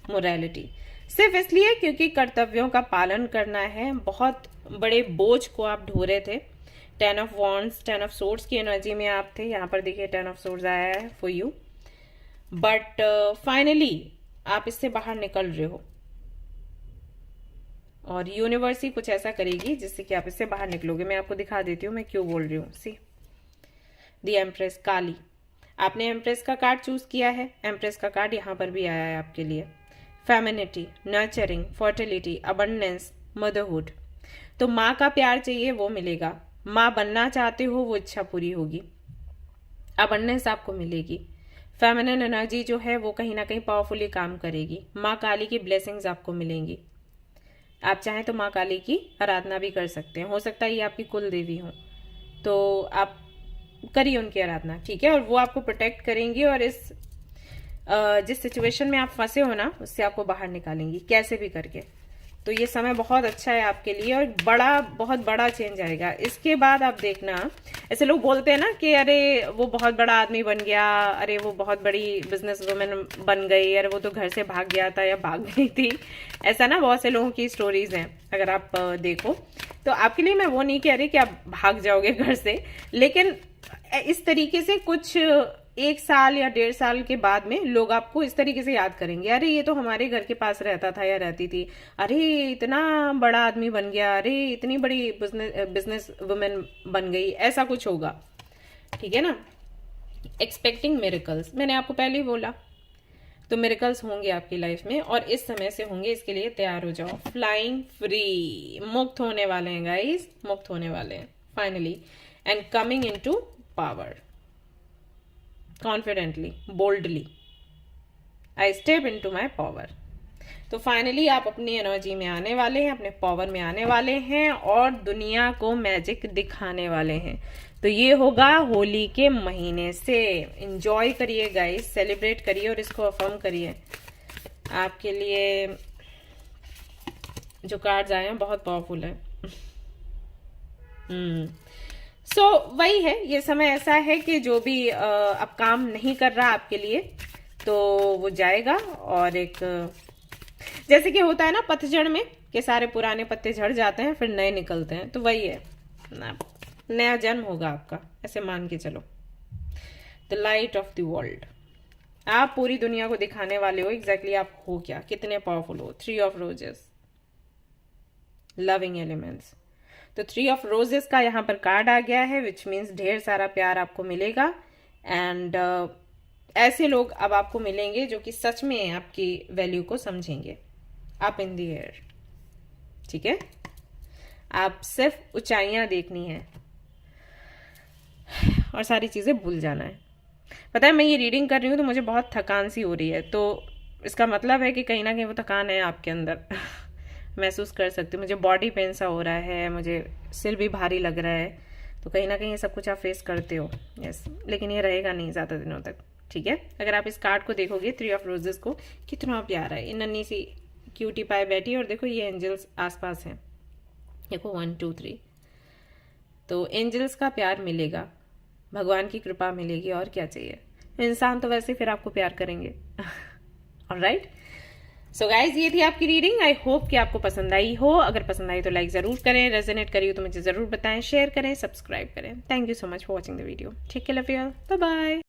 मोरालिटी, सिर्फ इसलिए क्योंकि कर्तव्यों का पालन करना है। बहुत बड़े बोझ को आप ढो रहे थे। 10 ऑफ वॉन्ड्स, 10 ऑफ सोर्ड्स की एनर्जी में आप थे। यहाँ पर देखिए 10 ऑफ सोर्ड्स आया है फॉर यू, बट फाइनली आप इससे बाहर निकल रहे हो, और यूनिवर्स ही कुछ ऐसा करेगी जिससे कि आप इससे बाहर निकलोगे। मैं आपको दिखा देती हूँ मैं क्यों बोल रही हूँ। सी द एम्प्रेस, काली, आपने एम्प्रेस का कार्ड चूज किया है। एम्प्रेस का कार्ड यहाँ पर भी आया है आपके लिए। Femininity, nurturing, fertility, abundance, motherhood. तो माँ का प्यार चाहिए वो मिलेगा। माँ बनना चाहते हो वो इच्छा पूरी होगी। अबंडेंस आपको मिलेगी। फेमिनिन एनर्जी जो है वो कहीं ना कहीं पावरफुली काम करेगी। माँ काली की ब्लेसिंग्स आपको मिलेंगी। आप चाहें तो माँ काली की आराधना भी कर सकते हैं। हो सकता है ये आपकी कुल देवी हो, तो आप करिए उनकी आराधना, ठीक है। और वो आपको प्रोटेक्ट करेंगी, और इस जिस सिचुएशन में आप फंसे हो ना उससे आपको बाहर निकालेंगी कैसे भी करके। तो ये समय बहुत अच्छा है आपके लिए, और बहुत बड़ा चेंज आएगा। इसके बाद आप देखना, ऐसे लोग बोलते हैं ना कि अरे वो बहुत बड़ा आदमी बन गया, अरे वो बहुत बड़ी बिजनेस वुमेन बन गई, अरे वो तो घर से भाग गया था या भाग गई थी। ऐसा ना बहुत से लोगों की स्टोरीज हैं, अगर आप देखो तो। आपके लिए मैं वो नहीं कह रही कि आप भाग जाओगे घर से, लेकिन इस तरीके से कुछ 1 साल या 1.5 साल के बाद में लोग आपको इस तरीके से याद करेंगे, अरे ये तो हमारे घर के पास रहता था या रहती थी, अरे इतना बड़ा आदमी बन गया, अरे इतनी बड़ी बिजनेस वुमेन बन गई। ऐसा कुछ होगा, ठीक है ना। एक्सपेक्टिंग मिरेकल्स, मैंने आपको पहले ही बोला। तो मिरेकल्स होंगे आपकी लाइफ में और इस समय से होंगे, इसके लिए तैयार हो जाओ। फ्लाइंग फ्री, मुक्त होने वाले हैं गाइस, मुक्त होने वाले हैं finally, and coming into power confidently, boldly, I step into my power. तो फाइनली आप अपनी एनर्जी में आने वाले हैं, अपने पावर में आने वाले हैं और दुनिया को मैजिक दिखाने वाले हैं। तो ये होगा होली के महीने से। एंजॉय करिए गाइस, सेलिब्रेट करिए और इसको अफर्म करिए। आपके लिए जो कार्ड्स आए हैं बहुत पावरफुल है। वही है, ये समय ऐसा है कि जो भी अब काम नहीं कर रहा आपके लिए तो वो जाएगा, और एक जैसे कि होता है ना पतझड़ में कि सारे पुराने पत्ते झड़ जाते हैं फिर नए निकलते हैं, तो वही है ना, नया जन्म होगा आपका, ऐसे मान के चलो। The light of the world, आप पूरी दुनिया को दिखाने वाले हो एग्जैक्टली आप हो क्या, कितने पावरफुल हो। 3 ऑफ रोजेस, लविंग एलिमेंट्स। तो 3 ऑफ रोजेस का यहाँ पर कार्ड आ गया है, विच मीन्स ढेर सारा प्यार आपको मिलेगा। एंड ऐसे लोग अब आपको मिलेंगे जो कि सच में आपकी वैल्यू को समझेंगे। अप इन द एयर, ठीक है, आप सिर्फ ऊंचाइयां देखनी है और सारी चीजें भूल जाना है। पता है मैं ये रीडिंग कर रही हूँ तो मुझे बहुत थकान सी हो रही है, तो इसका मतलब है कि कहीं ना कहीं वो थकान है आपके अंदर महसूस कर सकती हूँ। मुझे बॉडी पेन सा हो रहा है, मुझे सिर भी भारी लग रहा है, तो कहीं ना कहीं ये सब कुछ आप फेस करते हो। यस, लेकिन ये रहेगा नहीं ज़्यादा दिनों तक, ठीक है। अगर आप इस कार्ड को देखोगे 3 ऑफ रोजेस को, कितना प्यारा है, ये नन्ही सी क्यूटी पाए बैठी है और देखो ये एंजल्स आसपास हैं, देखो 1 2 3। तो एंजल्स का प्यार मिलेगा, भगवान की कृपा मिलेगी, और क्या चाहिए। इंसान तो वैसे फिर आपको प्यार करेंगे ऑलराइट। सो गाइज, ये थी आपकी रीडिंग। आई होप कि आपको पसंद आई हो। अगर पसंद आई तो लाइक जरूर करें, रेजोनेट करी हो तो मुझे जरूर बताएं, शेयर करें, सब्सक्राइब करें। Thank you so much for watching the video. Take care, love you all, bye bye.